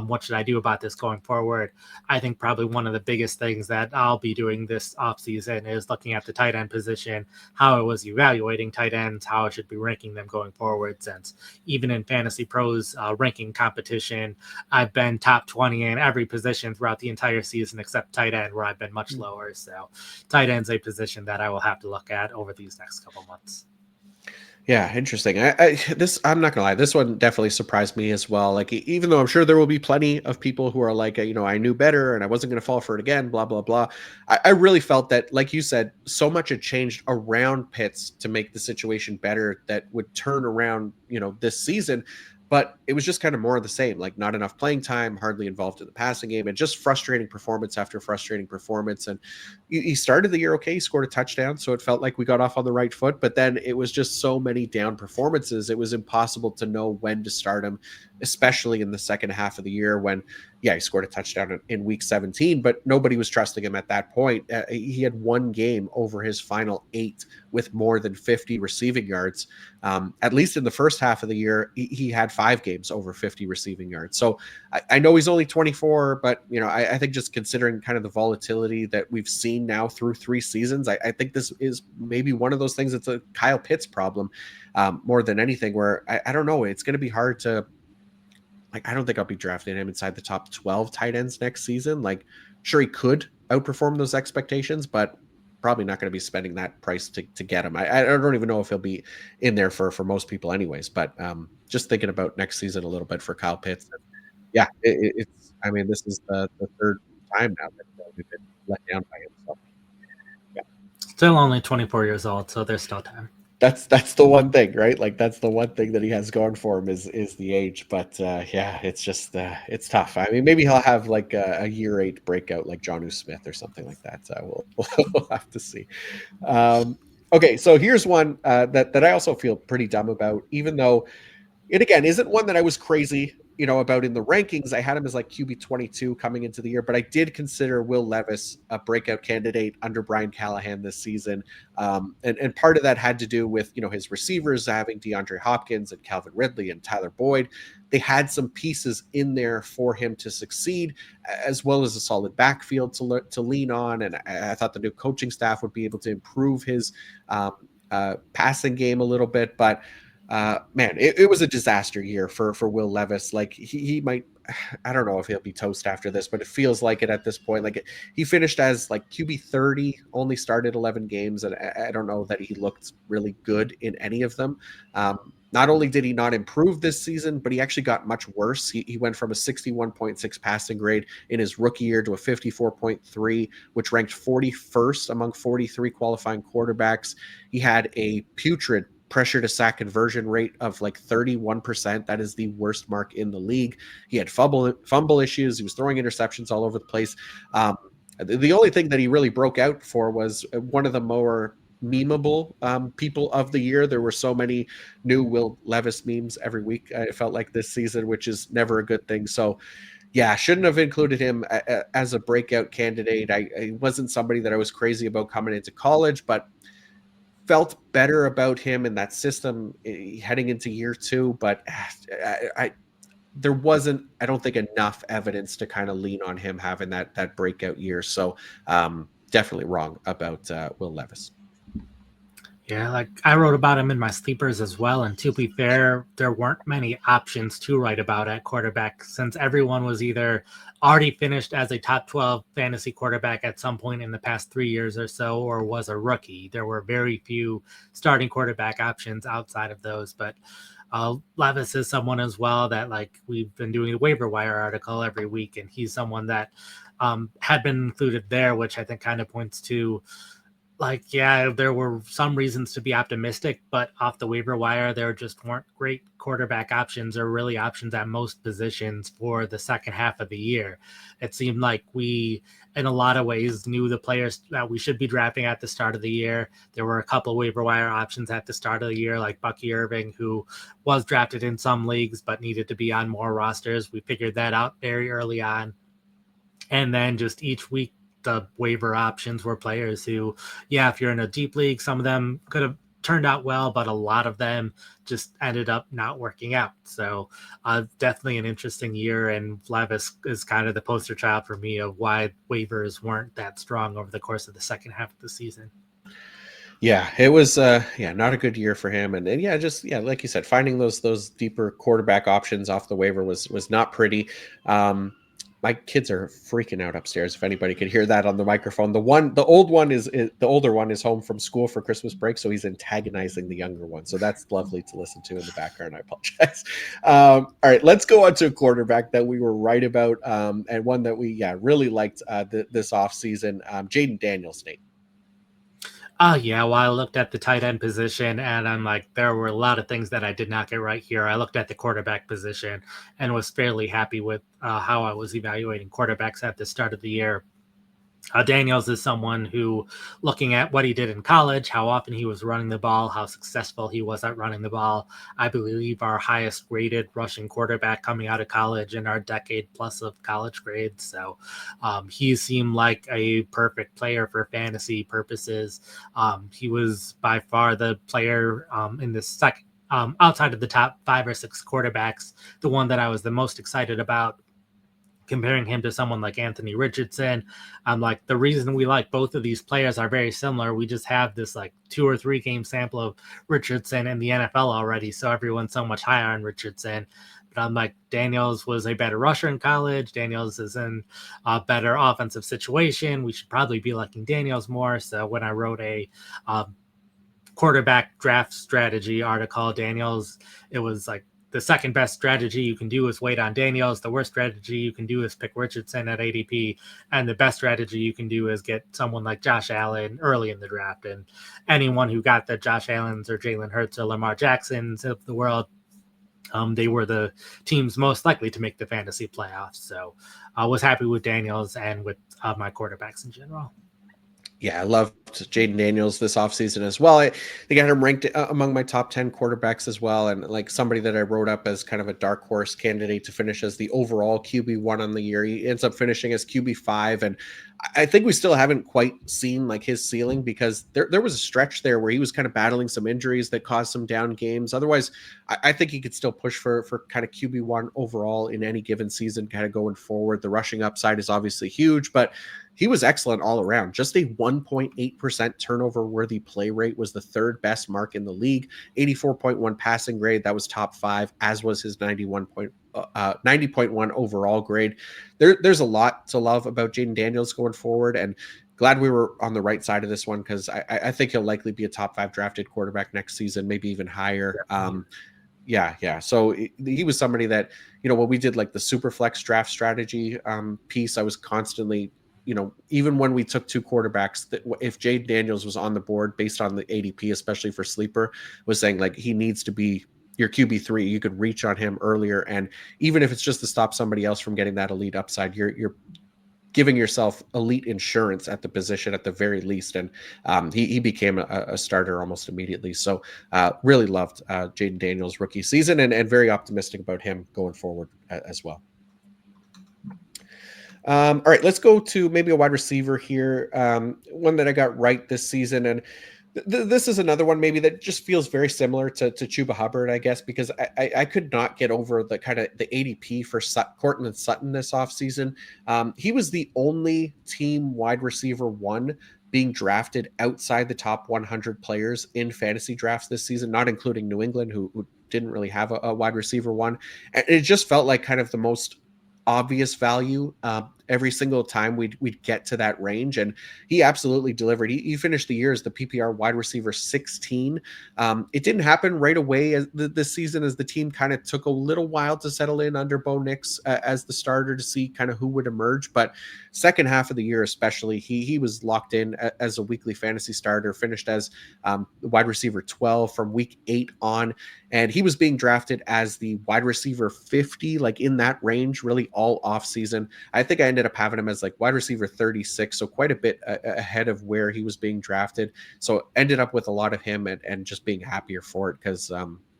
What should I do about this going forward? I think probably one of the biggest things that I'll be doing this offseason is looking at the tight end position, how I was evaluating tight ends, how I should be ranking them going forward, since even in Fantasy Pros ranking competition, I've been top 20 in every position throughout the entire season except tight end, where I've been much lower. So tight end's a position that I will have to look at over these next couple months. Yeah, interesting. I'm not gonna lie, this one definitely surprised me as well. Like, even though I'm sure there will be plenty of people who are like, I knew better and I wasn't gonna fall for it again, blah blah blah. I really felt that, like you said, so much had changed around Pitts to make the situation better that would turn around, this season. But it was just kind of more of the same, like not enough playing time, hardly involved in the passing game, and just frustrating performance after frustrating performance. And he started the year okay, he scored a touchdown, so it felt like we got off on the right foot. But then it was just so many down performances, it was impossible to know when to start him, especially in the second half of the year when, yeah, he scored a touchdown in week 17, but nobody was trusting him at that point. He had one game over his final 8 with more than 50 receiving yards. At least in the first half of the year, he had 5 games over 50 receiving yards. So I know he's only 24, but I think just considering kind of the volatility that we've seen now through 3 seasons, I think this is maybe one of those things that's a Kyle Pitts problem, more than anything, where I don't know, it's going to be hard to, like, I don't think I'll be drafting him inside the top 12 tight ends next season. Like, sure, he could outperform those expectations, but probably not going to be spending that price to get him. I don't even know if he'll be in there for most people anyways, but just thinking about next season a little bit for Kyle Pitts. Yeah, it's, I mean, this is the third time now that we've been let down by him. So, yeah. Still only 24 years old, so there's still time. That's the one thing, right? Like, that's the one thing that he has going for him is the age. But yeah, it's just it's tough. I mean, maybe he'll have like a year 8 breakout like Jonnu Smith or something like that. We'll have to see. Okay, so here's one that I also feel pretty dumb about, even though it again isn't one that I was crazy, about in the rankings. I had him as like QB 22 coming into the year, but I did consider Will Levis a breakout candidate under Brian Callahan this season. And part of that had to do with, his receivers having DeAndre Hopkins and Calvin Ridley and Tyler Boyd. They had some pieces in there for him to succeed, as well as a solid backfield to lean on. And I thought the new coaching staff would be able to improve his passing game a little bit, but man, it was a disaster year for Will Levis. Like, he might, I don't know if he'll be toast after this, but it feels like it at this point. Like, he finished as like QB 30, only started 11 games, and I don't know that he looked really good in any of them. Not only did he not improve this season, but he actually got much worse. He went from a 61.6 passing grade in his rookie year to a 54.3, which ranked 41st among 43 qualifying quarterbacks. He had a putrid pressure to sack conversion rate of like 31%. That is the worst mark in the league. He had fumble issues. He was throwing interceptions all over the place. The only thing that he really broke out for was one of the more memeable people of the year. There were so many new Will Levis memes every week, it felt like, this season, which is never a good thing. So yeah, shouldn't have included him as a breakout candidate. I wasn't somebody that I was crazy about coming into college, but felt better about him in that system heading into year 2. But there wasn't, I don't think, enough evidence to kind of lean on him having that breakout year. So definitely wrong about Will Levis. Yeah, like I wrote about him in my sleepers as well. And to be fair, there weren't many options to write about at quarterback, since everyone was either already finished as a top 12 fantasy quarterback at some point in the past 3 years or so, or was a rookie. There were very few starting quarterback options outside of those. But Levis is someone as well that, like, we've been doing a waiver wire article every week, and he's someone that had been included there, which I think kind of points to, like, yeah, there were some reasons to be optimistic, but off the waiver wire, there just weren't great quarterback options, or really options at most positions for the second half of the year. It seemed like we, in a lot of ways, knew the players that we should be drafting at the start of the year. There were a couple of waiver wire options at the start of the year, like Bucky Irving, who was drafted in some leagues but needed to be on more rosters. We figured that out very early on. And then just each week, the waiver options were players who, yeah, if you're in a deep league, some of them could have turned out well, but a lot of them just ended up not working out. So definitely an interesting year, and Levis is kind of the poster child for me of why waivers weren't that strong over the course of the second half of the season. Yeah, it was not a good year for him, and just like you said, finding those deeper quarterback options off the waiver was not pretty. My kids are freaking out upstairs. If anybody could hear that on the microphone, the older one is home from school for Christmas break, so he's antagonizing the younger one. So that's lovely to listen to in the background. I apologize. All right, let's go on to a quarterback that we were right about, and one that we really liked this offseason, Jayden Daniels, Nate. Oh, yeah. Well, I looked at the tight end position and I'm like, there were a lot of things that I did not get right here. I looked at the quarterback position and was fairly happy with how I was evaluating quarterbacks at the start of the year. Daniels is someone who, looking at what he did in college, how often he was running the ball, how successful he was at running the ball, I believe our highest rated rushing quarterback coming out of college in our decade plus of college grades. So he seemed like a perfect player for fantasy purposes. He was by far the player in the second, outside of the top 5 or 6 quarterbacks, the one that I was the most excited about, comparing him to someone like Anthony Richardson. I'm like, the reason we like both of these players are very similar. We just have this like 2 or 3 game sample of Richardson in the NFL already. So everyone's so much higher on Richardson. But I'm like, Daniels was a better rusher in college. Daniels is in a better offensive situation. We should probably be liking Daniels more. So when I wrote a quarterback draft strategy article, Daniels, it was like, the second best strategy you can do is wait on Daniels. The worst strategy you can do is pick Richardson at ADP. And the best strategy you can do is get someone like Josh Allen early in the draft. And anyone who got the Josh Allens or Jalen Hurts or Lamar Jacksons of the world, they were the teams most likely to make the fantasy playoffs. So I was happy with Daniels and with my quarterbacks in general. Yeah, I loved Jayden Daniels this offseason as well. I think I had him ranked among my top 10 quarterbacks as well. And like somebody that I wrote up as kind of a dark horse candidate to finish as the overall QB1 on the year. He ends up finishing as QB5. And I think we still haven't quite seen like his ceiling, because there was a stretch there where he was kind of battling some injuries that caused some down games. Otherwise, I think he could still push for kind of QB1 overall in any given season, kind of going forward. The rushing upside is obviously huge, but he was excellent all around. Just a 1.8% turnover worthy play rate was the third best mark in the league. 84.1 passing grade, that was top 5, as was his 90.1 overall grade. There's a lot to love about Jayden Daniels going forward, and glad we were on the right side of this one, because I think he'll likely be a top 5 drafted quarterback next season, maybe even higher. Yeah. So he was somebody that, when we did like the super flex draft strategy piece, I was constantly, even when we took 2 quarterbacks, that if Jayden Daniels was on the board based on the ADP, especially for sleeper, was saying like he needs to be your QB3. You could reach on him earlier, and even if it's just to stop somebody else from getting that elite upside, you're giving yourself elite insurance at the position at the very least. And he became a starter almost immediately. So really loved Jayden Daniels' rookie season, and very optimistic about him going forward as well. All right, let's go to maybe a wide receiver here. One that I got right this season. And this is another one maybe that just feels very similar to Chuba Hubbard, I guess, because I could not get over the kind of the ADP for Courtland Sutton this offseason. He was the only team wide receiver 1 being drafted outside the top 100 players in fantasy drafts this season, not including New England, who didn't really have a wide receiver 1. And it just felt like kind of the most obvious value every single time we'd get to that range, and he absolutely delivered. He finished the year as the PPR wide receiver 16. It didn't happen right away as this season, as the team kind of took a little while to settle in under Bo Nix as the starter to see kind of who would emerge. But second half of the year especially, he was locked in as a weekly fantasy starter, finished as wide receiver 12 from week 8 on, and he was being drafted as the wide receiver 50, like in that range, really all off season. I think I ended up having him as like wide receiver 36, so quite a bit ahead of where he was being drafted. So ended up with a lot of him, and just being happier for it, because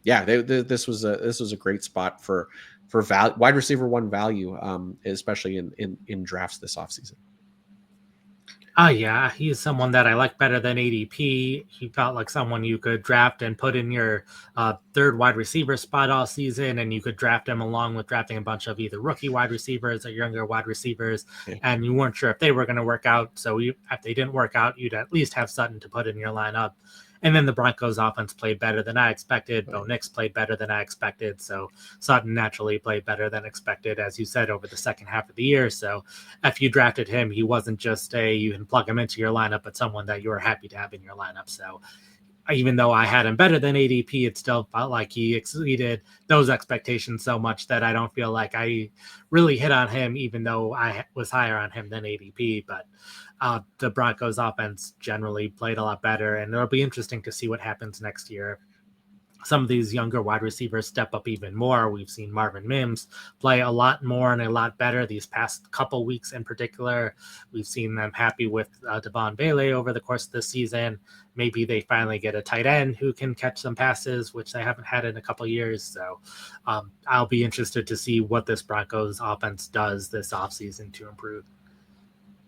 this was a great spot for wide receiver 1 value, especially in drafts this offseason. Oh yeah, he's someone that I like better than ADP. He felt like someone you could draft and put in your third wide receiver spot all season, and you could draft him along with drafting a bunch of either rookie wide receivers or younger wide receivers, Yeah. and you weren't sure if they were going to work out. So if they didn't work out, you'd at least have Sutton to put in your lineup. And then the Broncos offense played better than I expected. Bo Right. Nix played better than I expected. So Sutton naturally played better than expected, as you said, over the second half of the year. So if you drafted him, he wasn't just you can plug him into your lineup, but someone that you were happy to have in your lineup. So even though I had him better than ADP, it still felt like he exceeded those expectations so much that I don't feel like I really hit on him, even though I was higher on him than ADP. But the Broncos offense generally played a lot better, and it'll be interesting to see what happens next year. Some of these younger wide receivers step up even more. We've seen Marvin Mims play a lot more and a lot better these past couple weeks in particular. We've seen them happy with Devon Bailey over the course of the season. Maybe they finally get a tight end who can catch some passes, which they haven't had in a couple years. So I'll be interested to see what this Broncos offense does this offseason to improve.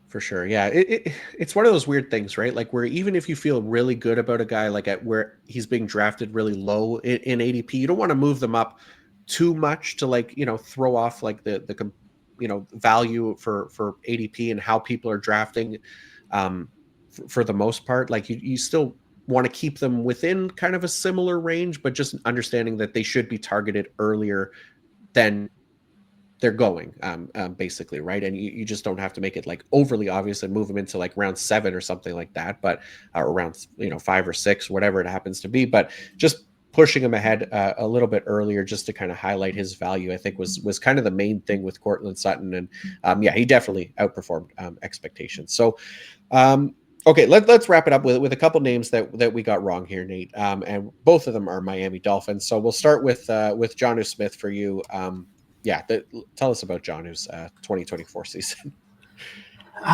For sure. Yeah. It's one of those weird things, right? Like where even if you feel really good about a guy, like at where he's being drafted really low in ADP, you don't want to move them up too much to like, throw off like the value for ADP and how people are drafting for the most part. Like you still want to keep them within kind of a similar range, but just understanding that they should be targeted earlier than they're going, basically, right? And you just don't have to make it like overly obvious and move them into like round 7 or something like that, but or around 5 or 6, whatever it happens to be. But just pushing him ahead a little bit earlier, just to kind of highlight his value, I think was kind of the main thing with Courtland Sutton, and yeah, he definitely outperformed expectations. So. Okay, let's wrap it up with a couple names that we got wrong here, Nate. And both of them are Miami Dolphins. So we'll start with Jonnu Smith for you. Yeah, tell us about Jonnu's 2024 season.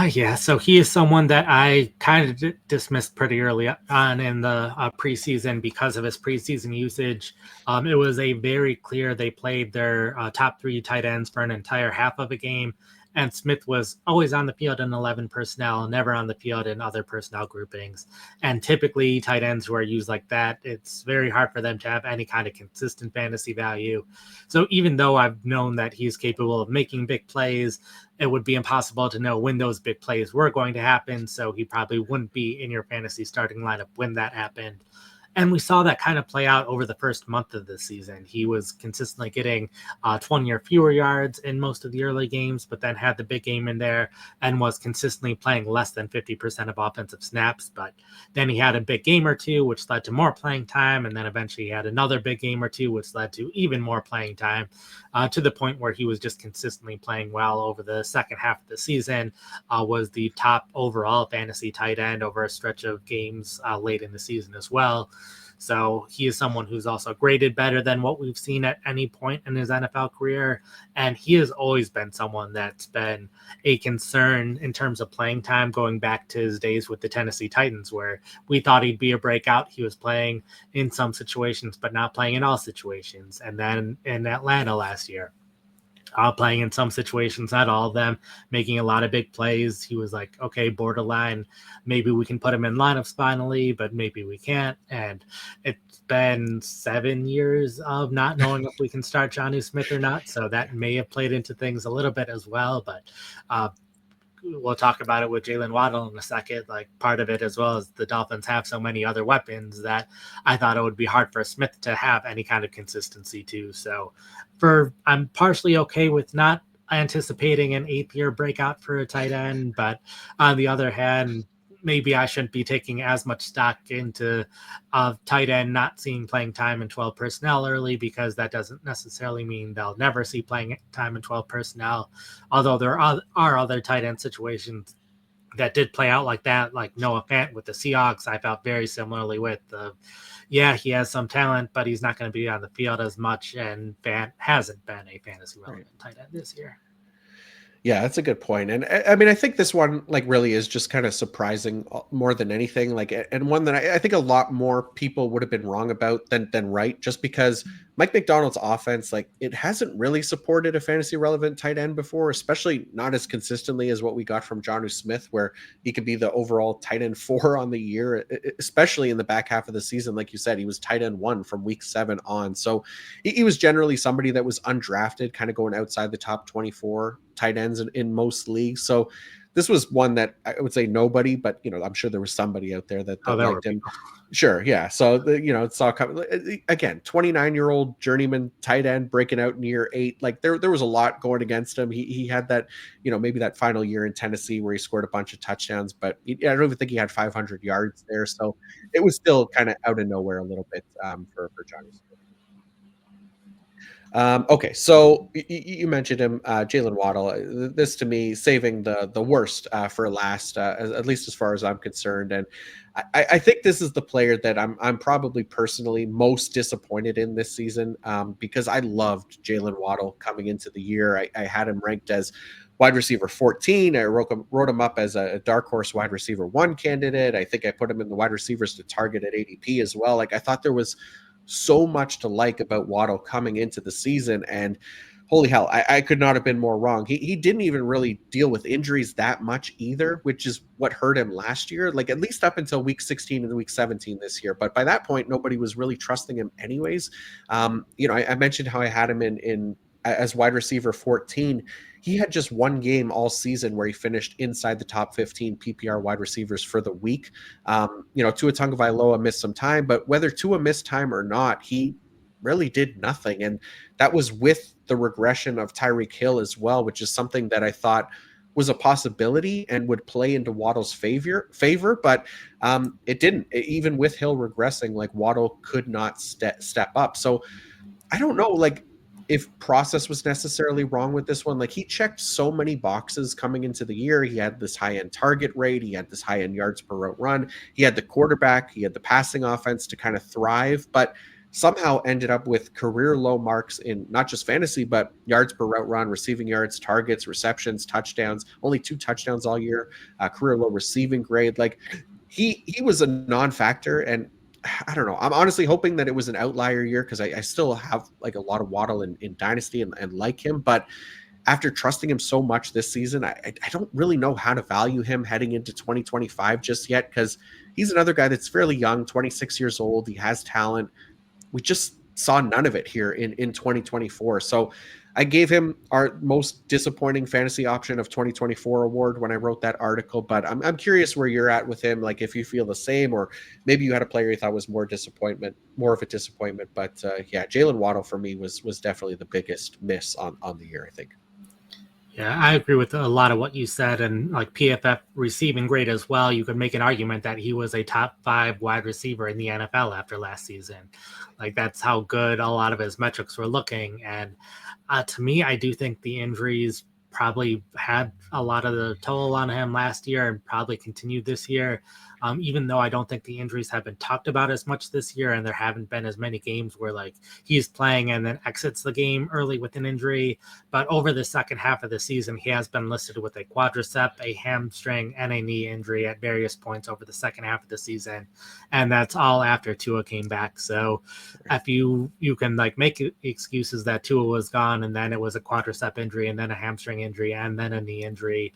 Yeah, so he is someone that I kind of dismissed pretty early on in the preseason because of his preseason usage. It was a very clear they played their top 3 tight ends for an entire half of a game, and Smith was always on the field in 11 personnel, never on the field in other personnel groupings. And typically, tight ends who are used like that, it's very hard for them to have any kind of consistent fantasy value. So even though I've known that he's capable of making big plays, it would be impossible to know when those big plays were going to happen. So he probably wouldn't be in your fantasy starting lineup when that happened. And we saw that kind of play out over the first month of the season. He was consistently getting 20 or fewer yards in most of the early games, but then had the big game in there and was consistently playing less than 50% of offensive snaps. But then he had a big game or two, which led to more playing time. And then eventually he had another big game or two, which led to even more playing time, to the point where he was just consistently playing well over the second half of the season, was the top overall fantasy tight end over a stretch of games late in the season as well. So he is someone who's also graded better than what we've seen at any point in his NFL career. And he has always been someone that's been a concern in terms of playing time, going back to his days with the Tennessee Titans, where we thought he'd be a breakout. He was playing in some situations, but not playing in all situations. And then in Atlanta last year, playing in some situations, not all of them, making a lot of big plays. He was like, okay, borderline, maybe we can put him in lineups finally, but maybe we can't. And it's been 7 years of not knowing if we can start Jonnu Smith or not. So that may have played into things a little bit as well. But we'll talk about it with Jalen Waddle in a second. Like part of it, as well as the Dolphins have so many other weapons, that I thought it would be hard for Smith to have any kind of consistency too. So I'm partially okay with not anticipating an 8th-year breakout for a tight end, but on the other hand, maybe I shouldn't be taking as much stock into tight end not seeing playing time in 12 personnel early, because that doesn't necessarily mean they'll never see playing time in 12 personnel. Although there are other tight end situations that did play out like that, like Noah Fant with the Seahawks. I felt very similarly with yeah, he has some talent, but he's not going to be on the field as much, and Fant hasn't been a fantasy relevant tight end this year. Yeah, that's a good point. And I mean, I think this one like really is just kind of surprising more than anything. Like, and one that I think a lot more people would have been wrong about than right, just because Mike McDonald's offense, like it hasn't really supported a fantasy relevant tight end before, especially not as consistently as what we got from Jonnu Smith, where he could be the overall tight end 4 on the year, especially in the back half of the season. Like you said, he was tight end 1 from week 7 on. So he was generally somebody that was undrafted, kind of going outside the top 24 tight ends in most leagues. So this was one that I would say nobody, but I'm sure there was somebody out there that There were liked him. people. Sure, yeah. So it's all coming again. 29-year-old journeyman tight end breaking out in year 8. Like there was a lot going against him. He had that, maybe that final year in Tennessee where he scored a bunch of touchdowns, but I don't even think he had 500 yards there. So it was still kind of out of nowhere a little bit for Johnny Smith. Okay, so you mentioned him, Jaylen Waddle. This to me, saving the worst for last, at least as far as I'm concerned. And I think this is the player that I'm probably personally most disappointed in this season, because I loved Jaylen Waddle coming into the year. I had him ranked as wide receiver 14. I wrote him up as a dark horse wide receiver 1 candidate. I think I put him in the wide receivers to target at ADP as well. Like I thought there was so much to like about Waddle coming into the season, and holy hell, I could not have been more wrong. He didn't even really deal with injuries that much either, which is what hurt him last year, like at least up until week 16 and week 17 this year. But by that point, nobody was really trusting him anyways. I mentioned how I had him in as wide receiver 14. He had just one game all season where he finished inside the top 15 PPR wide receivers for the week. Tua Tagovailoa missed some time, but whether Tua missed time or not, he really did nothing. And that was with the regression of Tyreek Hill as well, which is something that I thought was a possibility and would play into Waddle's favor. But it didn't. Even with Hill regressing, like Waddle could not step up. So I don't know, like if process was necessarily wrong with this one. Like he checked so many boxes coming into the year. He had this high end target rate. He had this high end yards per route run. He had the quarterback. He had the passing offense to kind of thrive, but somehow ended up with career low marks in not just fantasy, but yards per route run, receiving yards, targets, receptions, touchdowns, only 2 touchdowns all year, career low receiving grade. Like he was a non-factor. And I don't know. I'm honestly hoping that it was an outlier year because I still have like a lot of Waddle in Dynasty and like him. But after trusting him so much this season, I don't really know how to value him heading into 2025 just yet, because he's another guy that's fairly young, 26 years old. He has talent. We just saw none of it here in 2024. So I gave him our most disappointing fantasy option of 2024 award when I wrote that article, but I'm curious where you're at with him. Like if you feel the same, or maybe you had a player you thought was more of a disappointment. But yeah, Jaylen Waddle for me was definitely the biggest miss on the year, I think. Yeah, I agree with a lot of what you said, and like PFF receiving grade as well. You could make an argument that he was a top 5 wide receiver in the NFL after last season. Like that's how good a lot of his metrics were looking. And to me, I do think the injuries probably had a lot of the toll on him last year and probably continued this year. Even though I don't think the injuries have been talked about as much this year, and there haven't been as many games where like he's playing and then exits the game early with an injury. But over the second half of the season, he has been listed with a quadricep, a hamstring, and a knee injury at various points over the second half of the season. And that's all after Tua came back. So if you can like make excuses that Tua was gone and then it was a quadricep injury and then a hamstring injury and then a knee injury.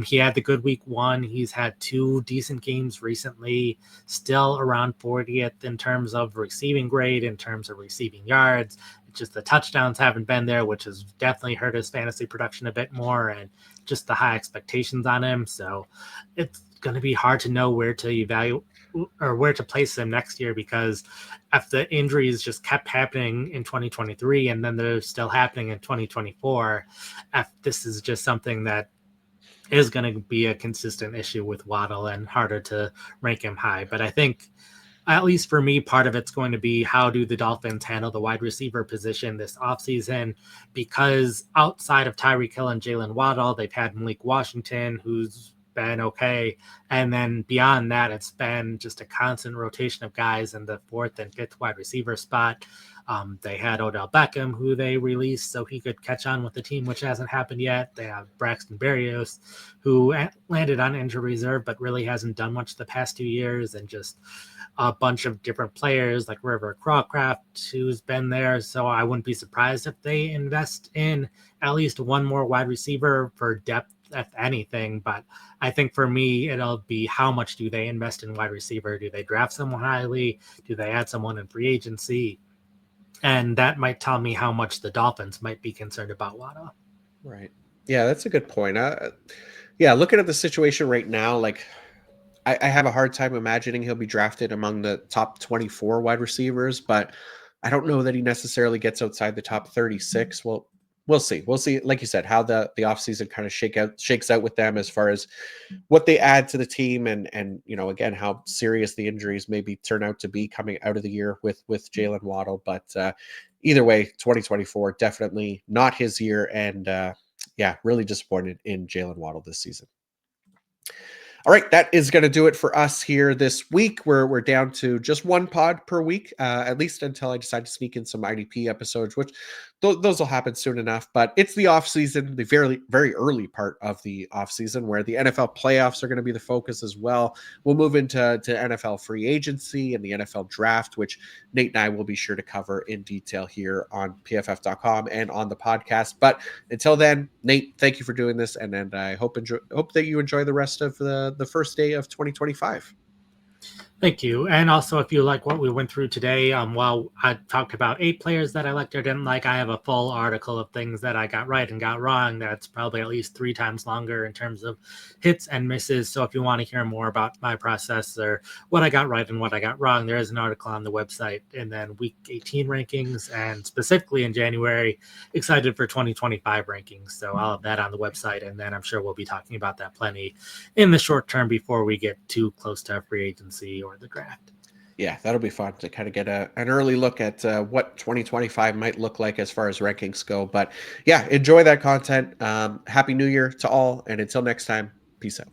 He had the good week 1. He's had 2 decent games recently, still around 40th in terms of receiving grade, in terms of receiving yards. It's just the touchdowns haven't been there, which has definitely hurt his fantasy production a bit more, and just the high expectations on him. So it's going to be hard to know where to evaluate or where to place him next year, because if the injuries just kept happening in 2023 and then they're still happening in 2024, if this is just something that is going to be a consistent issue with Waddle and harder to rank him high. But I think, at least for me, part of it's going to be how do the Dolphins handle the wide receiver position this offseason, because outside of Tyreek Hill and Jaylen Waddle, they've had Malik Washington, who's been okay. And then beyond that, it's been just a constant rotation of guys in the fourth and fifth wide receiver spot. They had Odell Beckham, who they released so he could catch on with the team, which hasn't happened yet. They have Braxton Berrios, who landed on injury reserve, but really hasn't done much the past 2 years, and just a bunch of different players like River Crawcraft, who's been there. So I wouldn't be surprised if they invest in at least one more wide receiver for depth, if anything. But I think for me, it'll be how much do they invest in wide receiver? Do they draft someone highly? Do they add someone in free agency? And that might tell me how much the Dolphins might be concerned about Waddle. Right. Yeah, that's a good point. Yeah, looking at the situation right now, like I have a hard time imagining he'll be drafted among the top 24 wide receivers, but I don't know that he necessarily gets outside the top 36. Well, we'll see. We'll see, like you said, how the offseason kind of shakes out with them as far as what they add to the team, and again, how serious the injuries maybe turn out to be coming out of the year with Jalen Waddle. But either way, 2024 definitely not his year, and yeah, really disappointed in Jalen Waddle this season. All right, that is going to do it for us here this week. We're down to just one pod per week, at least until I decide to sneak in some IDP episodes, which those will happen soon enough. But it's the off season, the very, very early part of the off season, where the NFL playoffs are going to be the focus as well. We'll move into NFL free agency and the NFL draft, which Nate and I will be sure to cover in detail here on PFF.com and on the podcast. But until then, Nate, thank you for doing this, and I hope that you enjoy the rest of the first day of 2025. Thank you. And also, if you like what we went through today, while I talked about 8 players that I liked or didn't like, I have a full article of things that I got right and got wrong. That's probably at least 3 times longer in terms of hits and misses. So if you want to hear more about my process or what I got right and what I got wrong, there is an article on the website. And then week 18 rankings, and specifically in January, excited for 2025 rankings. So I'll have that on the website. And then I'm sure we'll be talking about that plenty in the short term before we get too close to free agency or the draft. Yeah, that'll be fun to kind of get an early look at what 2025 might look like as far as rankings go. But yeah, enjoy that content. Happy New Year to all. And until next time, peace out.